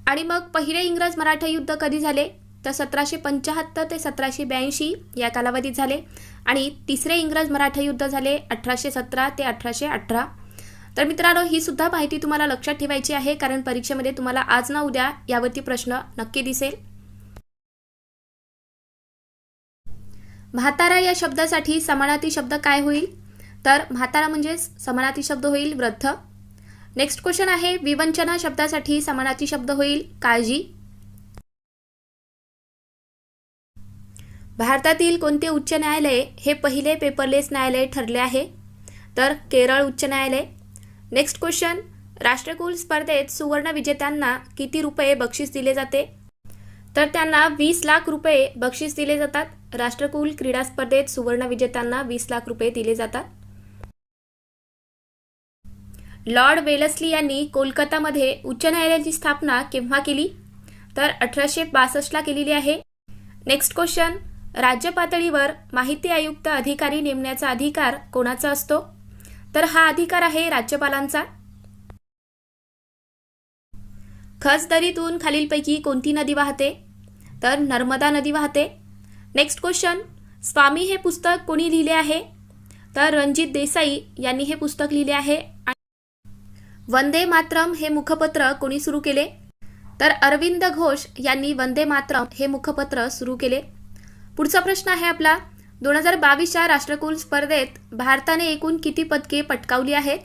आणि मग पहिले इंग्रज मराठा युद्ध कधी झाले? तर 1775 ते 1782 या कालावधीत झाले. आणि तिसरे इंग्रज मराठा युद्ध झाले 1817 ते 1818. तर मित्रांनो, ही सुद्धा माहिती तुम्हाला लक्षात ठेवायची आहे, कारण परीक्षेमध्ये तुम्हाला आज ना उद्या यावरती प्रश्न नक्की दिसेल. म्हातारा या शब्दासाठी समानार्थी शब्द काय होईल? तर म्हातारा म्हणजेच समानार्थी शब्द होईल वृद्ध. नेक्स्ट क्वेश्चन आहे, विवंचना शब्दासाठी समानार्थी शब्द होईल काळजी. भारतातील कोणते उच्च न्यायालय हे पहिले पेपरलेस न्यायालय ठरले आहे? तर केरळ उच्च न्यायालय. नेक्स्ट क्वेश्चन, राष्ट्रकुल स्पर्धेत सुवर्ण विजेत्यांना किती रुपये बक्षीस दिले जाते? तर त्यांना 20 लाख रुपये बक्षीस दिले जातात. राष्ट्रकुल क्रीडा स्पर्धेत सुवर्ण विजेत्यांना 20 लाख रुपये दिले जातात. लॉर्ड वेलस्ली यांनी कोलकातामध्ये उच्च न्यायालयाची स्थापना केव्हा केली? तर 1862 केलेली आहे. नेक्स्ट क्वेश्चन, राज्य पातळीवर माहिती आयुक्त अधिकारी नेमण्याचा अधिकार कोणाचा असतो? तर हा अधिकार आहे राज्यपालांचा. खचदरीतून खालीलपैकी कोणती नदी वाहते? तर नर्मदा नदी वाहते. नेक्स्ट क्वेश्चन, स्वामी हे पुस्तक कोणी लिहिले आहे? तर रणजित देसाई यांनी हे पुस्तक लिहिले आहे. वंदे मातरम हे मुखपत्र कोणी सुरू केले? तर अरविंद घोष यांनी वंदे मातरम हे मुखपत्र सुरू केले. पुढचा प्रश्न आहे आपला, 2022च्या राष्ट्रकुल स्पर्धेत भारताने एकूण किती पदके पटकावली आहेत?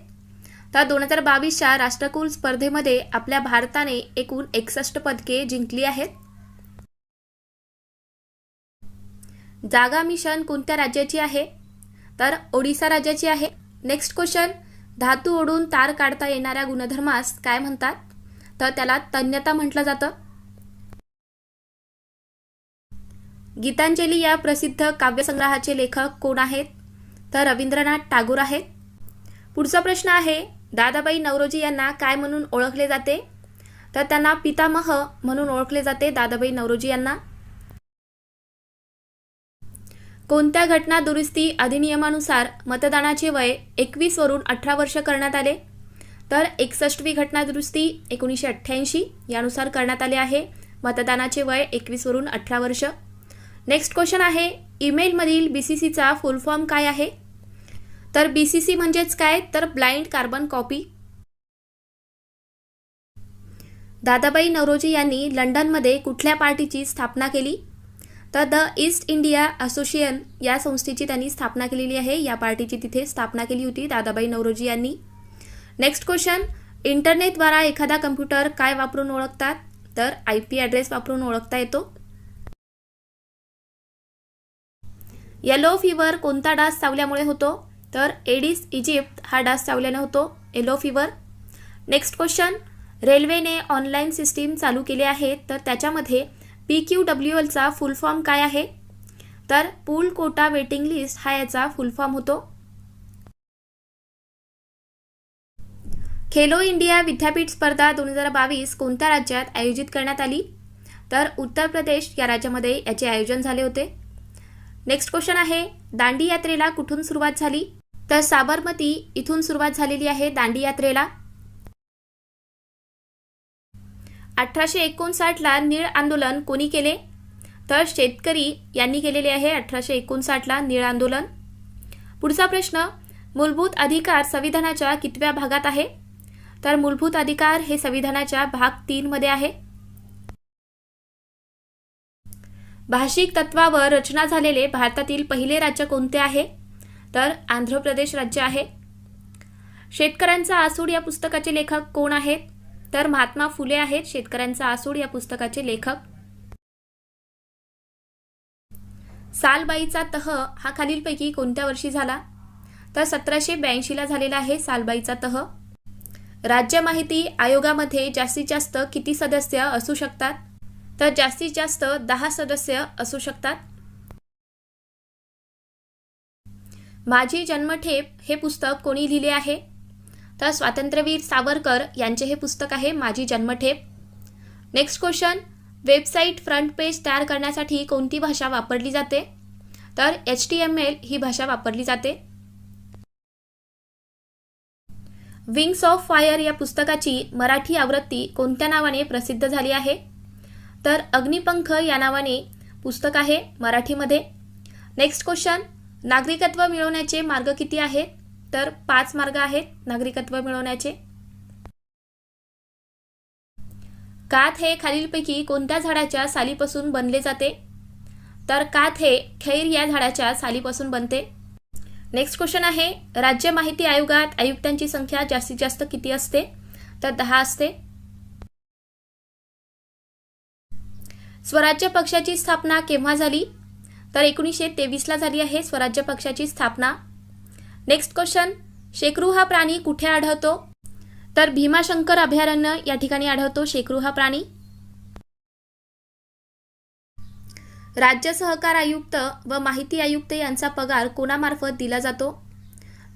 तर 2022च्या राष्ट्रकुल स्पर्धेमध्ये आपल्या भारताने एकूण 61 पदके जिंकली आहेत. जागा मिशन कोणत्या राज्याची आहे? तर ओडिसा राज्याची आहे. नेक्स्ट क्वेश्चन, धातू ओढून तार काढता येणाऱ्या गुणधर्मास काय म्हणतात? तर त्याला तन्यता म्हटलं जातं. गीतांजली या प्रसिद्ध काव्यसंग्रहाचे लेखक कोण आहेत? तर रवींद्रनाथ टागोर आहेत. पुढचा प्रश्न आहे, दादाबाई नौरोजी यांना काय म्हणून ओळखले जाते? तर त्यांना पितामह म्हणून ओळखले जाते दादाबाई नौरोजी यांना. कोणत्या घटना दुरुस्ती अधिनियमानुसार मतदानाचे वय 21 वरून 18 वर्ष करण्यात आले? तर 61वी घटना दुरुस्ती 1988 यानुसार करण्यात आले आहे. मतदानाचे वय 21 वरून 18 वर्ष. नेक्स्ट क्वेश्चन आहे, ईमेलमधील BCCचा फुल फॉर्म काय आहे? तर BCC म्हणजेच काय? तर blind carbon copy. Dadabhai Naoroji यांनी लंडनमध्ये कुठल्या पार्टीची स्थापना केली? तर द ईस्ट इंडिया असोसिएशन या संस्थेची त्यांनी स्थापना केलेली आहे. या पार्टीची तिथे स्थापना केली होती दादाबाई नौरोजी यांनी. नेक्स्ट क्वेश्चन, इंटरनेटद्वारा एखादा कम्प्युटर काय वापरून ओळखतात? तर IP ॲड्रेस वापरून ओळखता येतो. येलो फीवर कोणता डास चावल्यामुळे होतो? तर एडिस इजिप्त हा डास चावल्याने होतो येलो फीवर. नेक्स्ट क्वेश्चन, रेल्वेने ऑनलाईन सिस्टीम चालू केली आहे, तर त्याच्यामध्ये PQWLचा फुल फॉर्म काय आहे? तर पूल कोटा वेटिंग लिस्ट हा याचा फुल फॉर्म होतो. खेलो इंडिया विद्यापीठ स्पर्धा 2022 कोणत्या राज्यात आयोजित करण्यात आली? तर उत्तर प्रदेश या राज्यामध्ये याचे आयोजन झाले होते. नेक्स्ट क्वेश्चन आहे, दांडी यात्रेला कुठून सुरुवात झाली? तर साबरमती इथून सुरुवात झालेली आहे दांडी यात्रेला. 1859 नीळ आंदोलन कोणी केले? तर शेतकरी यांनी केलेले आहे 1859 नीळ आंदोलन. पुढचा प्रश्न, मूलभूत अधिकार संविधानाच्या कितव्या भागात आहे? तर मूलभूत अधिकार हे संविधानाच्या भाग 3 मध्ये आहे. भाषिक तत्वावर रचना झालेले भारतातील पहिले राज्य कोणते आहे? तर आंध्र प्रदेश राज्य आहे. शेतकऱ्यांचा आसूड या पुस्तकाचे लेखक कोण आहेत? तर महात्मा फुले आहेत शेतकऱ्यांचा आसूड या पुस्तकाचे लेखक. सालबाईचा तह हा खालीलपैकी कोणत्या वर्षी झाला? तर 1782 झालेला आहे सालबाईचा तह. राज्य माहिती आयोगामध्ये जास्तीत जास्त किती सदस्य असू शकतात? तर जास्तीत जास्त 10 सदस्य असू शकतात. माझी जन्मठेप हे पुस्तक कोणी लिहिले आहे? तर स्वातंत्र्यवीर सावरकर यांचे हे पुस्तक आहे माझी जन्मठेप. Next question, website front page तयार करण्यासाठी कोणती भाषा वापरली जाते? तर HTML ही भाषा वापरली जाते. विंग्स ऑफ फायर या पुस्तकाची मराठी आवृत्ती कोणत्या नावाने प्रसिद्ध झाली आहे? तर अग्निपंख या नावाने पुस्तक आहे मराठीमध्ये. नेक्स्ट क्वेश्चन, नागरिकत्व मिळवण्याचे मार्ग किती आहेत? तर 5 मार्ग आहेत नागरिकत्व मिळवण्याचे. काथ हे खालीलपैकी कोणत्या झाडाच्या सालीपासून बनले जाते? तर काथ हे खैर या झाडाच्या सालीपासून बनते. नेक्स्ट क्वेश्चन आहे, राज्य माहिती आयोगात आयुक्तांची संख्या जास्तीत जास्त किती असते? तर 10 असते. स्वराज्य पक्षाची स्थापना केव्हा झाली? तर 1923ला झाली आहे स्वराज्य पक्षाची स्थापना. नेक्स्ट क्वेश्चन, शेकरू हा प्राणी कुठे आढळतो? तर भीमाशंकर अभयारण्य या ठिकाणी आढळतो शेकरू हा प्राणी. राज्य सहकार आयुक्त व माहिती आयुक्त यांचा पगार कोणामार्फत दिला जातो?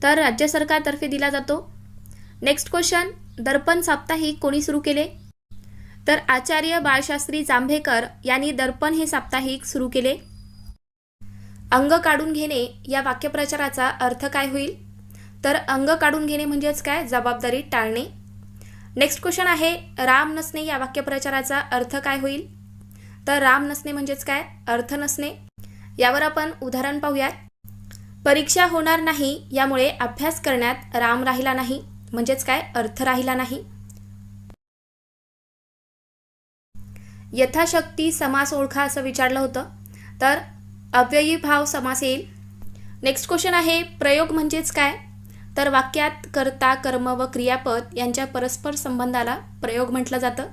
तर राज्य सरकारतर्फे दिला जातो. नेक्स्ट क्वेश्चन, दर्पण साप्ताहिक कोणी सुरू केले? तर आचार्य बाळशास्त्री जांभेकर यांनी दर्पण हे साप्ताहिक सुरू केले. अंग काढून घेणे या वाक्यप्रचाराचा अर्थ काय होईल? तर अंग काढून घेणे म्हणजेच काय? जबाबदारी टाळणे. नेक्स्ट क्वेश्चन आहे, राम नसणे या वाक्यप्रचाराचा अर्थ काय होईल? तर राम नसणे म्हणजेच काय? अर्थ नसणे. यावर आपण उदाहरण पाहूयात. परीक्षा होणार नाही यामुळे अभ्यास करण्यात राम राहिला नाही म्हणजेच काय? अर्थ राहिला नाही. यथाशक्ती समास ओळखा असं विचारलं होतं, तर अव्ययी भाव समास येईल. नेक्स्ट क्वेश्चन आहे, प्रयोग म्हणजेच काय? तर वाक्यात कर्ता, कर्म व क्रियापद यांच्या परस्पर संबंधाला प्रयोग म्हटलं जातं.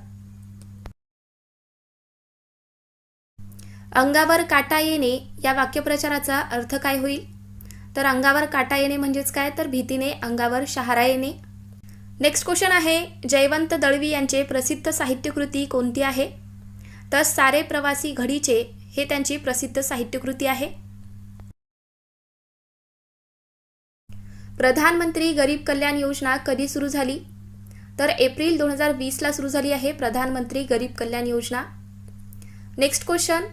अंगावर काटा येणे या वाक्यप्रचाराचा अर्थ काय होईल? तर अंगावर काटा येणे म्हणजेच काय? तर भीतीने अंगावर शहारा येणे. नेक्स्ट क्वेश्चन आहे, जयवंत दळवी यांचे प्रसिद्ध साहित्यकृती कोणती आहे? तर सारे प्रवासी घडीचे हे त्यांची प्रसिद्ध साहित्यकृती आहे. प्रधानमंत्री गरीब कल्याण योजना कधी सुरू झाली? तर एप्रिल 2020ला सुरू झाली आहे प्रधानमंत्री गरीब कल्याण योजना. नेक्स्ट क्वेश्चन,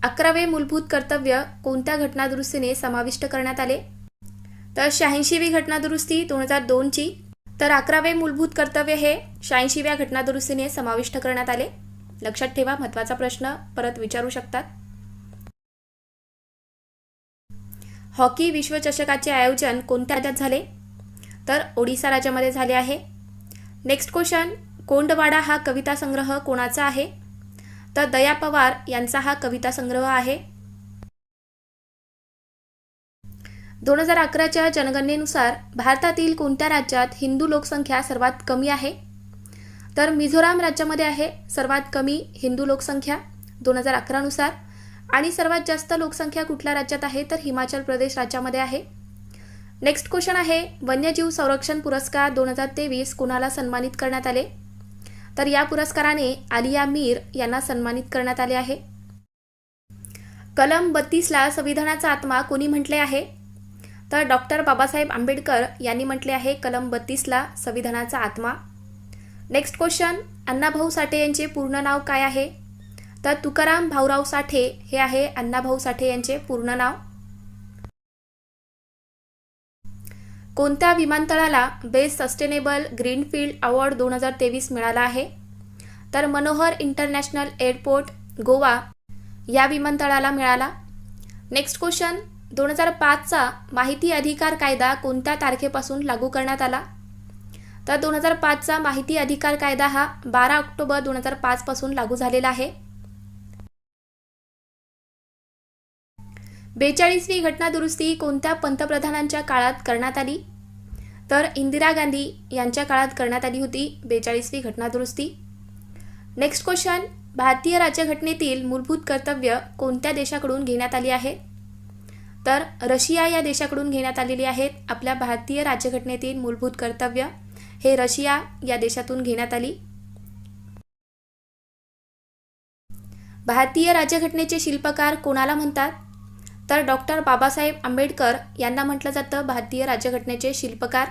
11वे मूलभूत कर्तव्य कोणत्या घटनादुरुस्तीने समाविष्ट करण्यात आले? तर 86वी घटनादुरुस्ती 2002ची. तर 11वे मूलभूत कर्तव्य हे 86व्या घटनादुरुस्तीने समाविष्ट करण्यात आले. लक्षात ठेवा, महत्त्वाचा प्रश्न परत विचारू शकतात. हॉकी विश्वचषकाचे आयोजन कोणत्या राज्यात झाले? तर ओडिसा राज्यामध्ये झाले आहे. नेक्स्ट क्वेश्चन, कोंडवाडा हा कविता संग्रह कोणाचा आहे? तर दया पवार यांचा हा कविता संग्रह आहे. 2011च्या जनगणनेनुसार भारतातील कोणत्या राज्यात हिंदू लोकसंख्या सर्वात कमी आहे? तर मिझोराम राज्यामध्ये आहे सर्वात कमी हिंदू लोकसंख्या 2011 नुसार. आणि सर्वात जास्त लोकसंख्या कुठल्या राज्यात आहे? तर हिमाचल प्रदेश राज्यामध्ये आहे. नेक्स्ट क्वेश्चन आहे, वन्यजीव संरक्षण पुरस्कार 2023 कुणाला सन्मानित करण्यात आले? तर या पुरस्काराने आलिया मीर यांना सन्मानित करण्यात आले आहे. कलम 32ला संविधानाचा आत्मा कोणी म्हटले आहे? तर डॉक्टर बाबासाहेब आंबेडकर यांनी म्हटले आहे कलम 32ला संविधानाचा आत्मा. नेक्स्ट क्वेश्चन, अण्णाभाऊ साठे यांचे पूर्ण नाव काय आहे? तर तुकाराम भाऊराव साठे हे आहे अण्णाभाऊ साठे यांचे पूर्ण नाव. कोणत्या विमानतळाला बेस्ट सस्टेनेबल ग्रीनफील्ड अवॉर्ड 2023 मिळाला आहे? तर मनोहर इंटरनॅशनल एअरपोर्ट गोवा या विमानतळाला मिळाला. नेक्स्ट क्वेश्चन, 2005चा माहिती अधिकार कायदा कोणत्या तारखेपासून लागू करण्यात आला? तर 2005चा माहिती अधिकार कायदा हा 12 ऑक्टोबर 2005 पासून लागू झालेला आहे. 42वी घटनादुरुस्ती कोणत्या पंतप्रधानांच्या काळात करण्यात आली? तर इंदिरा गांधी यांच्या काळात करण्यात आली होती 42वी घटनादुरुस्ती. नेक्स्ट क्वेश्चन, भारतीय राज्यघटनेतील मूलभूत कर्तव्य कोणत्या देशाकडून घेण्यात आली आहे? तर रशिया या देशाकडून घेण्यात आलेली आहेत. आपल्या भारतीय राज्यघटनेतील मूलभूत कर्तव्य हे रशिया या देशातून घेण्यात आली. भारतीय राज्यघटनेचे शिल्पकार कोणाला म्हणतात? तर डॉक्टर बाबासाहेब आंबेडकर यांना म्हटलं जातं भारतीय राज्यघटनेचे शिल्पकार.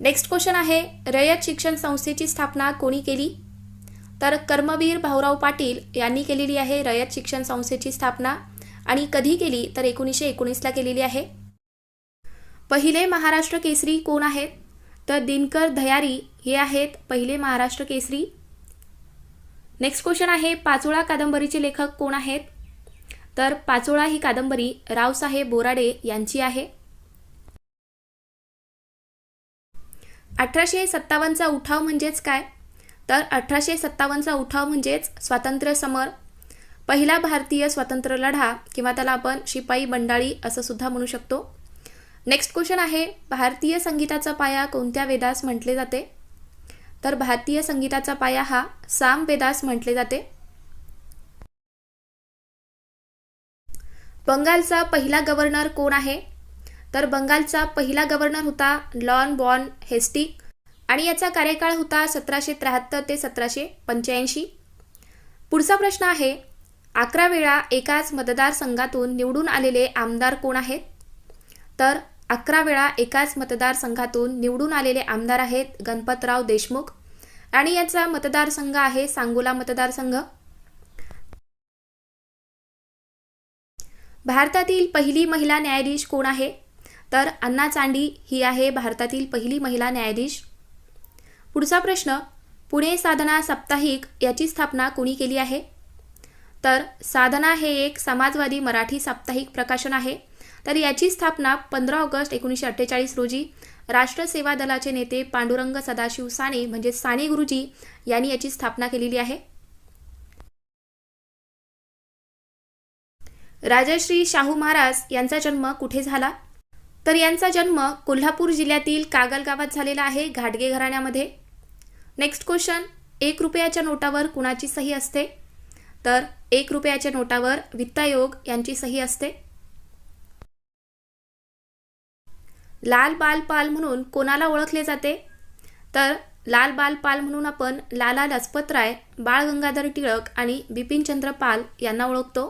नेक्स्ट क्वेश्चन आहे, रयत शिक्षण संस्थेची स्थापना कोणी केली? तर कर्मवीर भाऊराव पाटील यांनी केलेली आहे रयत शिक्षण संस्थेची स्थापना. आणि कधी केली? तर 1919ला केलेली आहे. पहिले महाराष्ट्र केसरी कोण आहेत? तर दिनकर दयारी हे आहेत पहिले महाराष्ट्र केसरी. नेक्स्ट क्वेश्चन आहे, पाचोळा कादंबरीचे लेखक कोण आहेत? तर पाचोळा ही कादंबरी रावसाहेब बोराडे यांची आहे. 1857चा उठाव म्हणजेच काय? तर 1857चा उठाव म्हणजेच स्वातंत्र्य समर, पहिला भारतीय स्वातंत्र्य लढा किंवा त्याला आपण शिपाई बंडाळी असं सुद्धा म्हणू शकतो. नेक्स्ट क्वेश्चन आहे, भारतीय संगीताचा पाया कोणत्या वेदास म्हटले जाते? तर भारतीय संगीताचा पाया हा सामवेदास म्हटले जाते. बंगालचा पहिला गव्हर्नर कोण आहे? तर बंगालचा पहिला गव्हर्नर होता लॉन बॉर्न हेस्टिक आणि याचा कार्यकाळ होता 1773 ते 1785. पुढचा प्रश्न आहे, 11 वेळा एकाच मतदारसंघातून निवडून आलेले आमदार कोण आहेत? तर 11 वेळा एकाच मतदारसंघातून निवडून आलेले आमदार आहेत गणपतराव देशमुख आणि याचा मतदारसंघ आहे सांगोला मतदारसंघ. भारतातील पहिली महिला न्यायाधीश कोण आहे? तर अन्ना चांडी ही आहे भारतातील पहिली महिला न्यायाधीश. पुढचा प्रश्न, पुणे साधना साप्ताहिक याची स्थापना कोणी केली आहे? तर साधना हे एक समाजवादी मराठी साप्ताहिक प्रकाशन आहे. तर याची स्थापना 15 ऑगस्ट 1948 रोजी राष्ट्र सेवा दलाचे नेते पांडुरंग सदाशिव साने म्हणजे साने गुरुजी यांनी याची स्थापना केलेली आहे. राजश्री शाहू महाराज यांचा जन्म कुठे झाला? तर यांचा जन्म कोल्हापूर जिल्ह्यातील कागल गावात झालेला आहे घाटगे घराण्यामध्ये. नेक्स्ट क्वेश्चन, 1 रुपयाच्या नोटावर कुणाची सही असते? तर 1 रुपयाच्या नोटावर वित्त आयोग यांची सही असते. लाल बाल पाल म्हणून कोणाला ओळखले जाते? तर लाल बाल पाल म्हणून आपण लाला लजपतराय, बाळ गंगाधर टिळक आणि बिपिनचंद्र पाल यांना ओळखतो.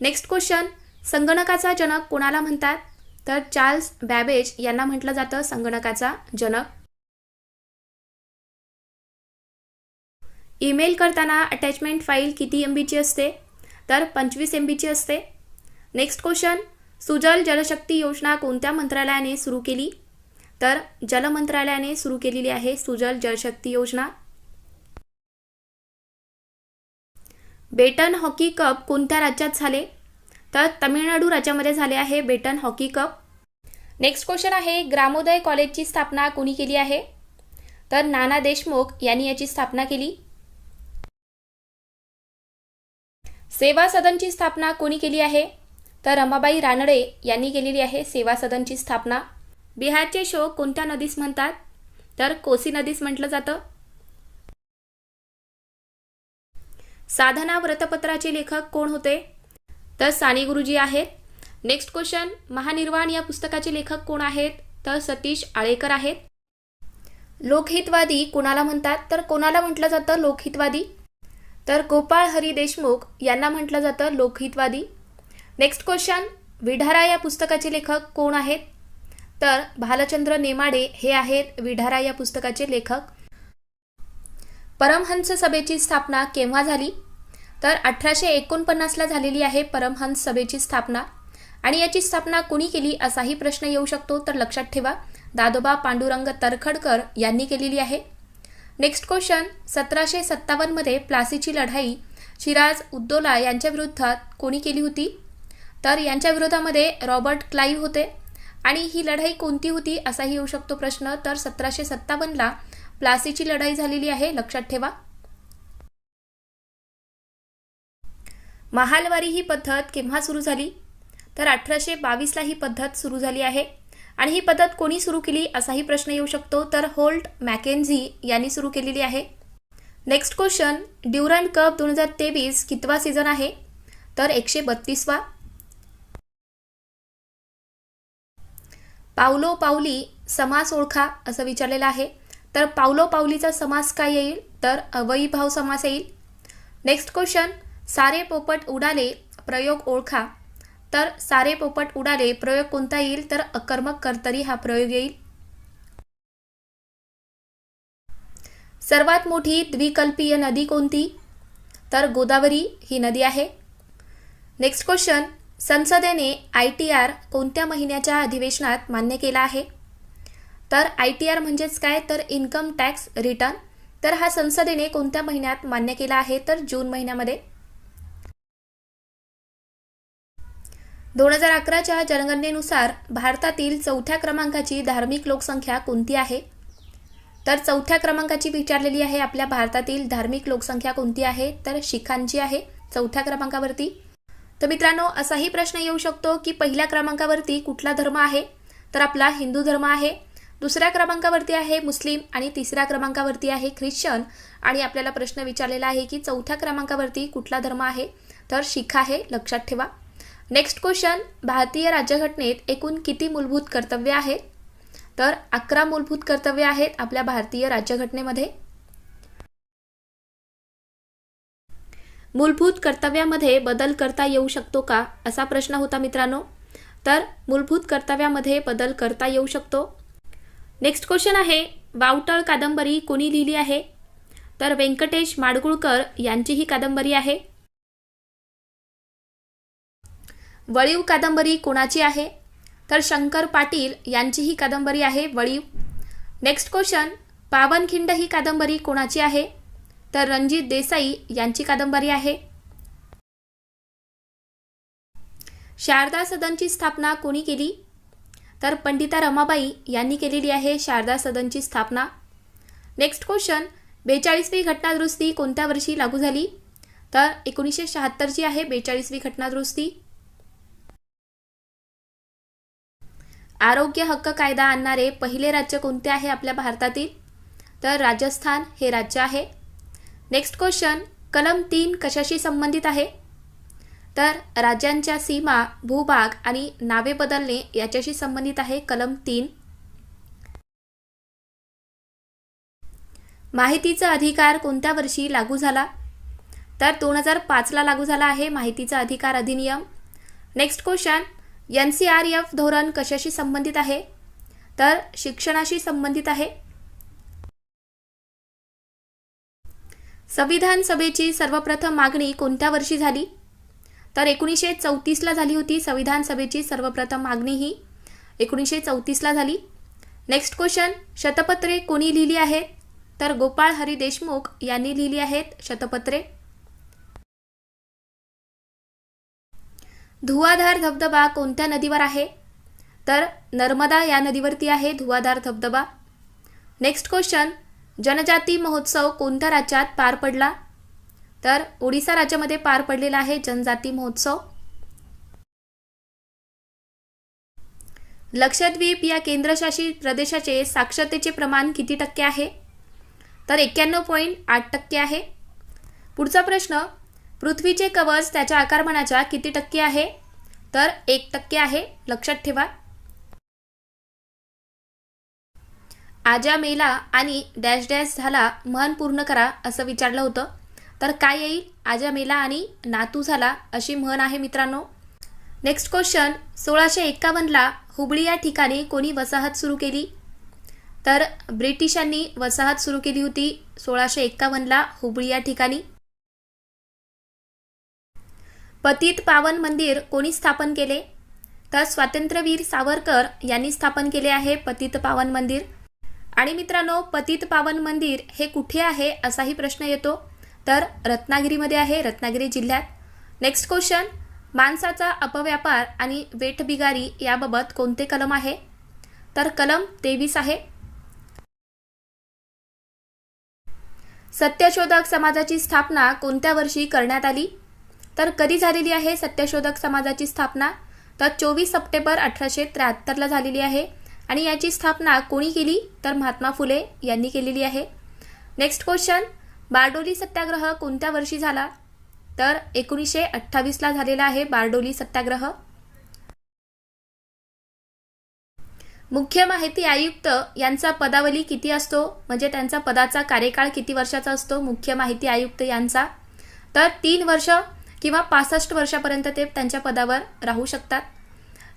नेक्स्ट क्वेश्चन, संगणकाचा जनक कोणाला म्हणतात? तर चार्ल्स बॅबेज यांना म्हटलं जातं संगणकाचा जनक. ईमेल करताना अटॅचमेंट फाईल किती MB ची असते? तर 25 MB ची असते. नेक्स्ट क्वेश्चन, सुजल जलशक्ती योजना कोणत्या मंत्रालयाने सुरू केली? तर जल मंत्रालयाने सुरू केलेली आहे सुजल जलशक्ती योजना. बेटन हॉकी कप कोणत्या राज्यात झाले? तर तामिळनाडू राज्यामध्ये झाले आहे बेटन हॉकी कप. नेक्स्ट क्वेश्चन आहे, ग्रामोदय कॉलेजची स्थापना कोणी केली आहे? तर नाना देशमुख यांनी याची स्थापना केली. सेवा सदनची स्थापना कोणी केली आहे? तर रमाबाई रानडे यांनी केलेली आहे सेवा सदनची स्थापना. बिहारचे शोक कोणत्या नदीस म्हणतात? तर कोसी नदीस म्हटलं जातं. साधना व्रतपत्राचे लेखक कोण होते? तर साने गुरुजी आहेत. नेक्स्ट क्वेश्चन, महानिर्वाण या पुस्तकाचे लेखक कोण आहेत? तर सतीश आळेकर आहेत. लोकहितवादी कोणाला म्हणतात? तर कोणाला म्हटलं जातं लोकहितवादी? तर गोपाळ हरी देशमुख यांना म्हटलं जातं लोकहितवादी. नेक्स्ट क्वेश्चन, विढारा या पुस्तकाचे लेखक कोण आहेत? तर भालचंद्र नेमाडे हे आहेत विढारा या पुस्तकाचे लेखक. परमहंस सभेची स्थापना केव्हा झाली? तर 1849ला झालेली आहे परमहंस सभेची स्थापना. आणि याची स्थापना कोणी केली असाही प्रश्न येऊ शकतो, तर लक्षात ठेवा दादोबा पांडुरंग तरखडकर यांनी केलेली आहे. नेक्स्ट क्वेश्चन, 1757 मध्ये प्लासीची लढाई शिराज उद्दौला यांच्या विरोधात कोणी केली होती? तर यांच्या विरोधामध्ये रॉबर्ट क्लाईव्ह होते. आणि ही लढाई कोणती होती असाही येऊ शकतो प्रश्न, तर 1757ला प्लासीची लढाई झालेली आहे, लक्षात ठेवा. महालवारी ही पद्धत केव्हा सुरू झाली? तर 1822ला ही पद्धत सुरू झाली आहे. आणि ही पद्धत कोणी सुरू केली असाही प्रश्न येऊ शकतो, तर होल्ट मॅकेन्झी यांनी सुरू केलेली आहे. नेक्स्ट क्वेश्चन, ड्युरंड कप 2023 कितवा सीझन आहे? तर 132वा. पावलो पावली समास ओळखा असं विचारलेलं आहे. तर पावलो पावलीचा समास काय येईल? तर अवयीभाव समास येईल. नेक्स्ट क्वेश्चन, सारे पोपट उडाले प्रयोग ओळखा. तर सारे पोपट उडाले प्रयोग कोणता येईल? तर अकर्मक कर्तरी हा प्रयोग येईल. सर्वात मोठी द्विकल्पीय नदी कोणती? तर गोदावरी ही नदी आहे. नेक्स्ट क्वेश्चन, संसदेने ITR कोणत्या महिन्याच्या अधिवेशनात मान्य केला आहे? तर ITR म्हणजेच काय? तर इन्कम टॅक्स रिटर्न. तर हा संसदेने कोणत्या महिन्यात मान्य केला आहे? तर जून महिन्यामध्ये. 2011च्या जनगणनेनुसार भारतातील 4थ्या क्रमांकाची धार्मिक लोकसंख्या कोणती आहे? तर 4थ्या क्रमांकाची विचारलेली आहे आपल्या भारतातील धार्मिक लोकसंख्या कोणती आहे? तर शिखांची आहे 4थ्या क्रमांकावरती. तर मित्रांनो, असाही प्रश्न येऊ शकतो की पहिल्या क्रमांकावरती कुठला धर्म आहे? तर आपला हिंदू धर्म आहे. दुसऱ्या क्रमांकावरती आहे मुस्लिम आणि तिसऱ्या क्रमांकावरती आहे ख्रिश्चन. आणि आपल्याला प्रश्न विचारलेला आहे की 4थ्या क्रमांकावरती कुठला धर्म आहे? तर शीख आहे, लक्षात ठेवा. नेक्स्ट क्वेश्चन, भारतीय राज्यघटनेत एकूण किती मूलभूत कर्तव्ये आहेत? तर 11 मूलभूत कर्तव्ये आहेत आपल्या भारतीय राज्यघटनेमध्ये. मूलभूत कर्तव्यामध्ये बदल करता येऊ शकतो का, असा प्रश्न होता मित्रांनो. तर मूलभूत कर्तव्यामध्ये बदल करता येऊ शकतो. नेक्स्ट क्वेश्चन आहे, वावटळ कादंबरी कोणी लिहिली आहे? तर व्यंकटेश माडगुळकर यांची ही कादंबरी आहे. वळीव कादंबरी कोणाची आहे? तर शंकर पाटील यांची ही कादंबरी आहे वळीव. नेक्स्ट क्वेश्चन, पावनखिंड ही कादंबरी कोणाची आहे? तर रणजित देसाई यांची कादंबरी आहे. शारदा सदनची स्थापना कोणी केली? तर पंडिता रमाबाई यांनी केलेली आहे शारदा सदनची स्थापना. नेक्स्ट क्वेश्चन, 42वी घटनादुरुस्ती कोणत्या वर्षी लागू झाली? तर 1976ची आहे 42वी घटनादुरुस्ती. आरोग्य हक्क कायदा आणणारे पहिले राज्य कोणते आहे आपल्या भारतातील? तर राजस्थान हे राज्य आहे. नेक्स्ट क्वेश्चन, कलम 3 कशाशी संबंधित आहे? तर राज्यांच्या सीमा, भूभाग आणि नावे बदलणे याच्याशी संबंधित आहे कलम 3. माहितीचा अधिकार कोणत्या वर्षी लागू झाला? तर 2005ला लागू झाला आहे माहितीचा अधिकार अधिनियम. नेक्स्ट क्वेश्चन, NCRF धोरण कशाशी संबंधित आहे? तर शिक्षणाशी संबंधित आहे. संविधान सभेची सर्वप्रथम मागणी कोणत्या वर्षी झाली? तर 1934ला झाली होती संविधान सभेची सर्वप्रथम मागणी ही 1934ला झाली. नेक्स्ट क्वेश्चन, शतपत्रे कोणी लिहिली आहेत? तर गोपाळ हरी देशमुख यांनी लिहिली आहेत शतपत्रे. धुवाधार धबधबा कोणत्या नदीवर आहे? तर नर्मदा या नदीवरती आहे धुवाधार धबधबा. नेक्स्ट क्वेश्चन, जनजाती महोत्सव कोणत्या राज्यात पार पडला? तर ओडिसा राज्यामध्ये पार पडलेला आहे जनजाती महोत्सव. लक्षद्वीप या केंद्रशासित प्रदेशाचे साक्षरतेचे प्रमाण किती टक्के आहे? तर 91.8% आहे. पुढचा प्रश्न, पृथ्वीचे कवच त्याच्या आकारमानाच्या किती टक्के आहे? तर 1% आहे, लक्षात ठेवा. आजा मेला आणि डॅश डॅश झाला म्हण पूर्ण करा असं विचारलं होतं. तर काय येईल? आजा मेला आणि नातू झाला अशी म्हण आहे मित्रांनो. नेक्स्ट क्वेश्चन, 1651ला हुबळी या ठिकाणी कोणी वसाहत सुरू केली? तर ब्रिटिशांनी वसाहत सुरू केली होती 1651ला हुबळी या ठिकाणी. पतित पावन मंदिर कोणी स्थापन केले? तर स्वातंत्र्यवीर सावरकर यांनी स्थापन केले आहे पतित पावन मंदिर. आणि मित्रांनो, पतित पावन मंदिर हे कुठे आहे असाही प्रश्न येतो. तर रत्नागिरीमध्ये आहे, रत्नागिरी जिल्ह्यात. नेक्स्ट क्वेश्चन, मांसाचा अपव्यापार आणि वेठबिगारी याबाबत कोणते कलम आहे? तर कलम 23 आहे. सत्यशोधक समाजाची स्थापना कोणत्या वर्षी करण्यात आली? तर कधी झालेली आहे सत्यशोधक समाजाची स्थापना? तर 24 सप्टेंबर 1873ला झालेली आहे. आणि याची स्थापना कोणी केली? तर महात्मा फुले यांनी केलेली आहे. नेक्स्ट क्वेश्चन, बारडोली सत्याग्रह कोणत्या वर्षी झाला? तर 1928ला झालेला आहे बारडोली सत्याग्रह. मुख्य माहिती आयुक्त यांचा पदावली किती असतो? म्हणजे त्यांचा पदाचा कार्यकाळ किती वर्षाचा असतो मुख्य माहिती आयुक्त यांचा? तर 3 वर्ष किंवा 65 वर्षापर्यंत ते त्यांच्या पदावर राहू शकतात.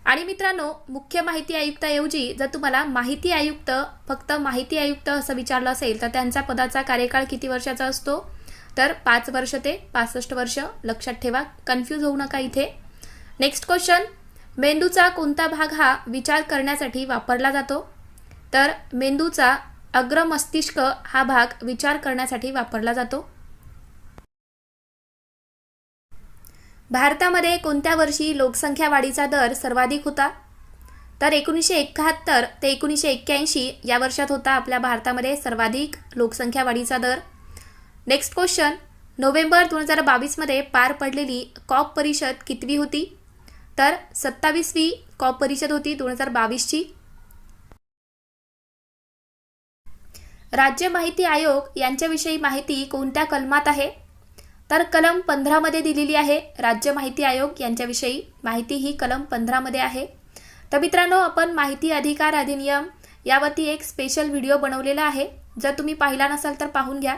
आणि मित्रांनो, मुख्य माहिती आयुक्ताऐवजी जर तुम्हाला माहिती आयुक्त, फक्त माहिती आयुक्त असं विचारलं असेल तर त्यांचा पदाचा कार्यकाळ किती वर्षाचा असतो? तर 5 वर्ष ते 65 वर्ष, लक्षात ठेवा, कन्फ्यूज होऊ नका इथे. नेक्स्ट क्वेश्चन, मेंदूचा कोणता भाग हा विचार करण्यासाठी वापरला जातो? तर मेंदूचा अग्र मस्तिष्क हा भाग विचार करण्यासाठी वापरला जातो. भारतामध्ये कोणत्या वर्षी लोकसंख्या वाढीचा दर सर्वाधिक होता? तर 1971 ते 1981 या वर्षात होता आपल्या भारतामध्ये सर्वाधिक लोकसंख्या वाढीचा दर. नेक्स्ट क्वेश्चन, नोव्हेंबर 2022मध्ये पार पडलेली कॉप परिषद कितवी होती? तर 27वी कॉप परिषद होती 2022ची. राज्य माहिती आयोग यांच्याविषयी माहिती कोणत्या कलमात आहे? तर कलम 15 मध्ये दिलेली आहे. राज्य माहिती आयोग यांच्याविषयी माहिती ही कलम 15 मध्ये आहे. तर मित्रांनो, आपण माहिती अधिकार अधिनियम यावरती एक स्पेशल व्हिडिओ बनवलेला आहे. जर तुम्ही पाहिला नसाल तर पाहून घ्या.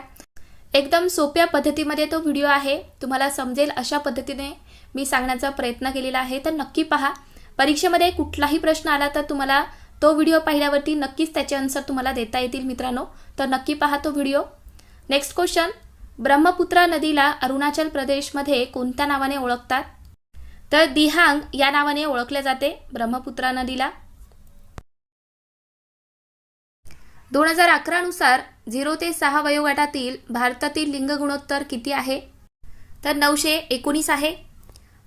एकदम सोप्या पद्धतीमध्ये तो व्हिडिओ आहे. तुम्हाला समजेल अशा पद्धतीने मी सांगण्याचा प्रयत्न केलेला आहे. तर नक्की पहा. परीक्षेमध्ये कुठलाही प्रश्न आला तर तुम्हाला तो व्हिडिओ पाहिल्यावरती नक्कीच त्याचे आन्सर तुम्हाला देता येतील मित्रांनो. तर नक्की पहा तो व्हिडिओ. नेक्स्ट क्वेश्चन, ब्रह्मपुत्रा नदीला अरुणाचल प्रदेशमध्ये कोणत्या नावाने ओळखतात? तर दिहांग या नावाने ओळखले जाते ब्रह्मपुत्रा नदीला. 2011 नुसार 0 ते 6 वयोगटातील भारतातील लिंग गुणोत्तर किती आहे? तर 919 आहे.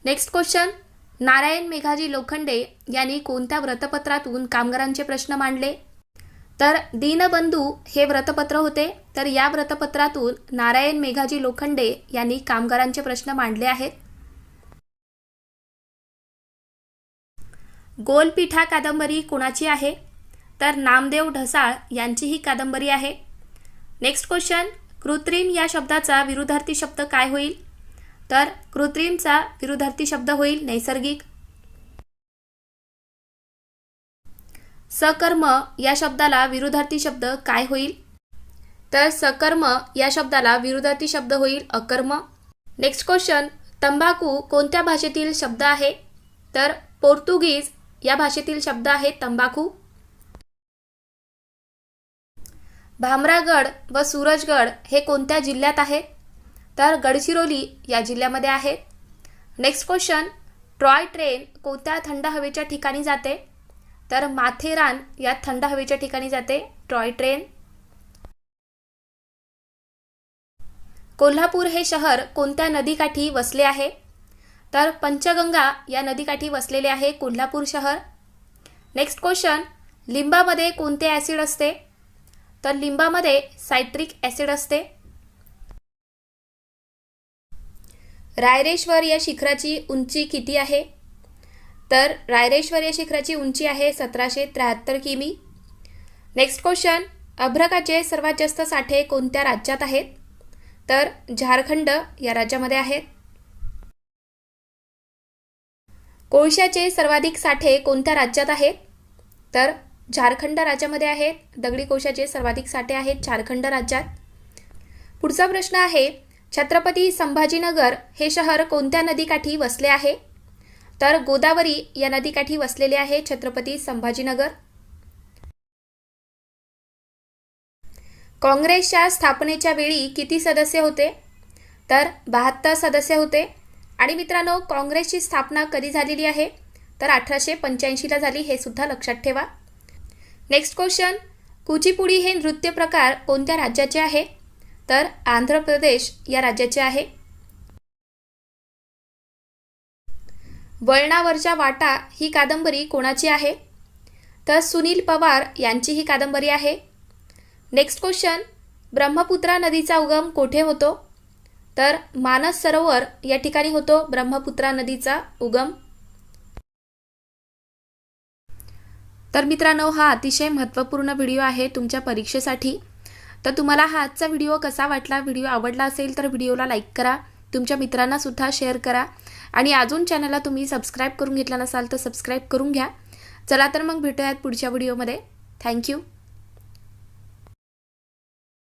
नेक्स्ट क्वेश्चन, नारायण मेघाजी लोखंडे यांनी कोणत्या व्रतपत्रातून कामगारांचे प्रश्न मांडले? तर दीनबंधू हे व्रतपत्र होते. तर या व्रतपत्रातून नारायण मेघाजी लोखंडे यांनी कामगारांचे प्रश्न मांडले आहेत. गोलपीठा कादंबरी कोणाची आहे? तर नामदेव ढसाळ यांची ही कादंबरी आहे. नेक्स्ट क्वेश्चन, कृत्रिम या शब्दाचा विरुद्धार्थी शब्द काय होईल? तर कृत्रिमचा विरुद्धार्थी शब्द होईल नैसर्गिक. सकर्म या शब्दाला विरुद्धार्थी शब्द काय होईल? तर सकर्म या शब्दाला विरुद्धार्थी शब्द होईल अकर्म. नेक्स्ट क्वेश्चन, तंबाखू कोणत्या भाषेतील शब्द आहे? तर पोर्तुगीज या भाषेतील शब्द आहे तंबाखू. भामरागड व सूरजगड हे कोणत्या जिल्ह्यात आहेत? तर गडचिरोली या जिल्ह्यामध्ये आहेत. नेक्स्ट क्वेश्चन, टॉय ट्रेन कोणत्या थंड हवेच्या ठिकाणी जाते? तर माथेरान या थंड हवेच्या ठिकाणी जाते टॉय ट्रेन. कोल्हापूर हे शहर कोणत्या नदीकाठी वसले आहे? तर पंचगंगा या नदीकाठी वसलेले आहे कोल्हापूर शहर. नेक्स्ट क्वेश्चन, लिंबामध्ये कोणते ॲसिड असते? तर लिंबामध्ये सायट्रिक ॲसिड असते. रायरेश्वर या शिखराची उंची किती आहे? तर रायरेश्वर या शिखराची उंची आहे 1773 किमी. नेक्स्ट क्वेश्चन, अभ्रकाचे सर्वात जास्त साठे कोणत्या राज्यात आहेत? तर झारखंड या राज्यामध्ये आहेत. कोळशाचे सर्वाधिक साठे कोणत्या राज्यात आहेत? तर झारखंड राज्यामध्ये आहेत. दगडी कोळशाचे सर्वाधिक साठे आहेत झारखंड राज्यात. पुढचा प्रश्न आहे, छत्रपती संभाजीनगर हे शहर कोणत्या नदीकाठी वसले आहे? तर गोदावरी या नदीकाठी वसलेले आहे छत्रपती संभाजीनगर. काँग्रेसच्या स्थापनेच्या वेळी किती सदस्य होते? तर 72 सदस्य होते. आणि मित्रांनो, काँग्रेसची स्थापना कधी झालेली आहे? तर 1885ला झाली, हे सुद्धा लक्षात ठेवा. नेक्स्ट क्वेश्चन, कुचीपुडी हे नृत्य प्रकार कोणत्या राज्याचे आहे? तर आंध्र प्रदेश या राज्याचे आहे. वळणावरच्या वाटा ही कादंबरी कोणाची आहे? तर सुनील पवार यांची ही कादंबरी आहे. नेक्स्ट क्वेश्चन, ब्रह्मपुत्रा नदीचा उगम कोठे होतो? तर मानस सरोवर या ठिकाणी होतो ब्रह्मपुत्रा नदीचा उगम. तर मित्रांनो, हा अतिशय महत्त्वपूर्ण व्हिडिओ आहे तुमच्या परीक्षेसाठी. तर तुम्हाला हा आजचा व्हिडिओ कसा वाटला? व्हिडिओ आवडला असेल तर व्हिडिओला लाईक करा, तुमच्या मित्रांना सुद्धा शेअर करा आणि अजून चॅनलला तुम्ही सबस्क्राईब करून घेतला नसाल तर सबस्क्राईब करून घ्या. चला तर मग भेटूयात पुढच्या व्हिडिओमध्ये. थँक्यू.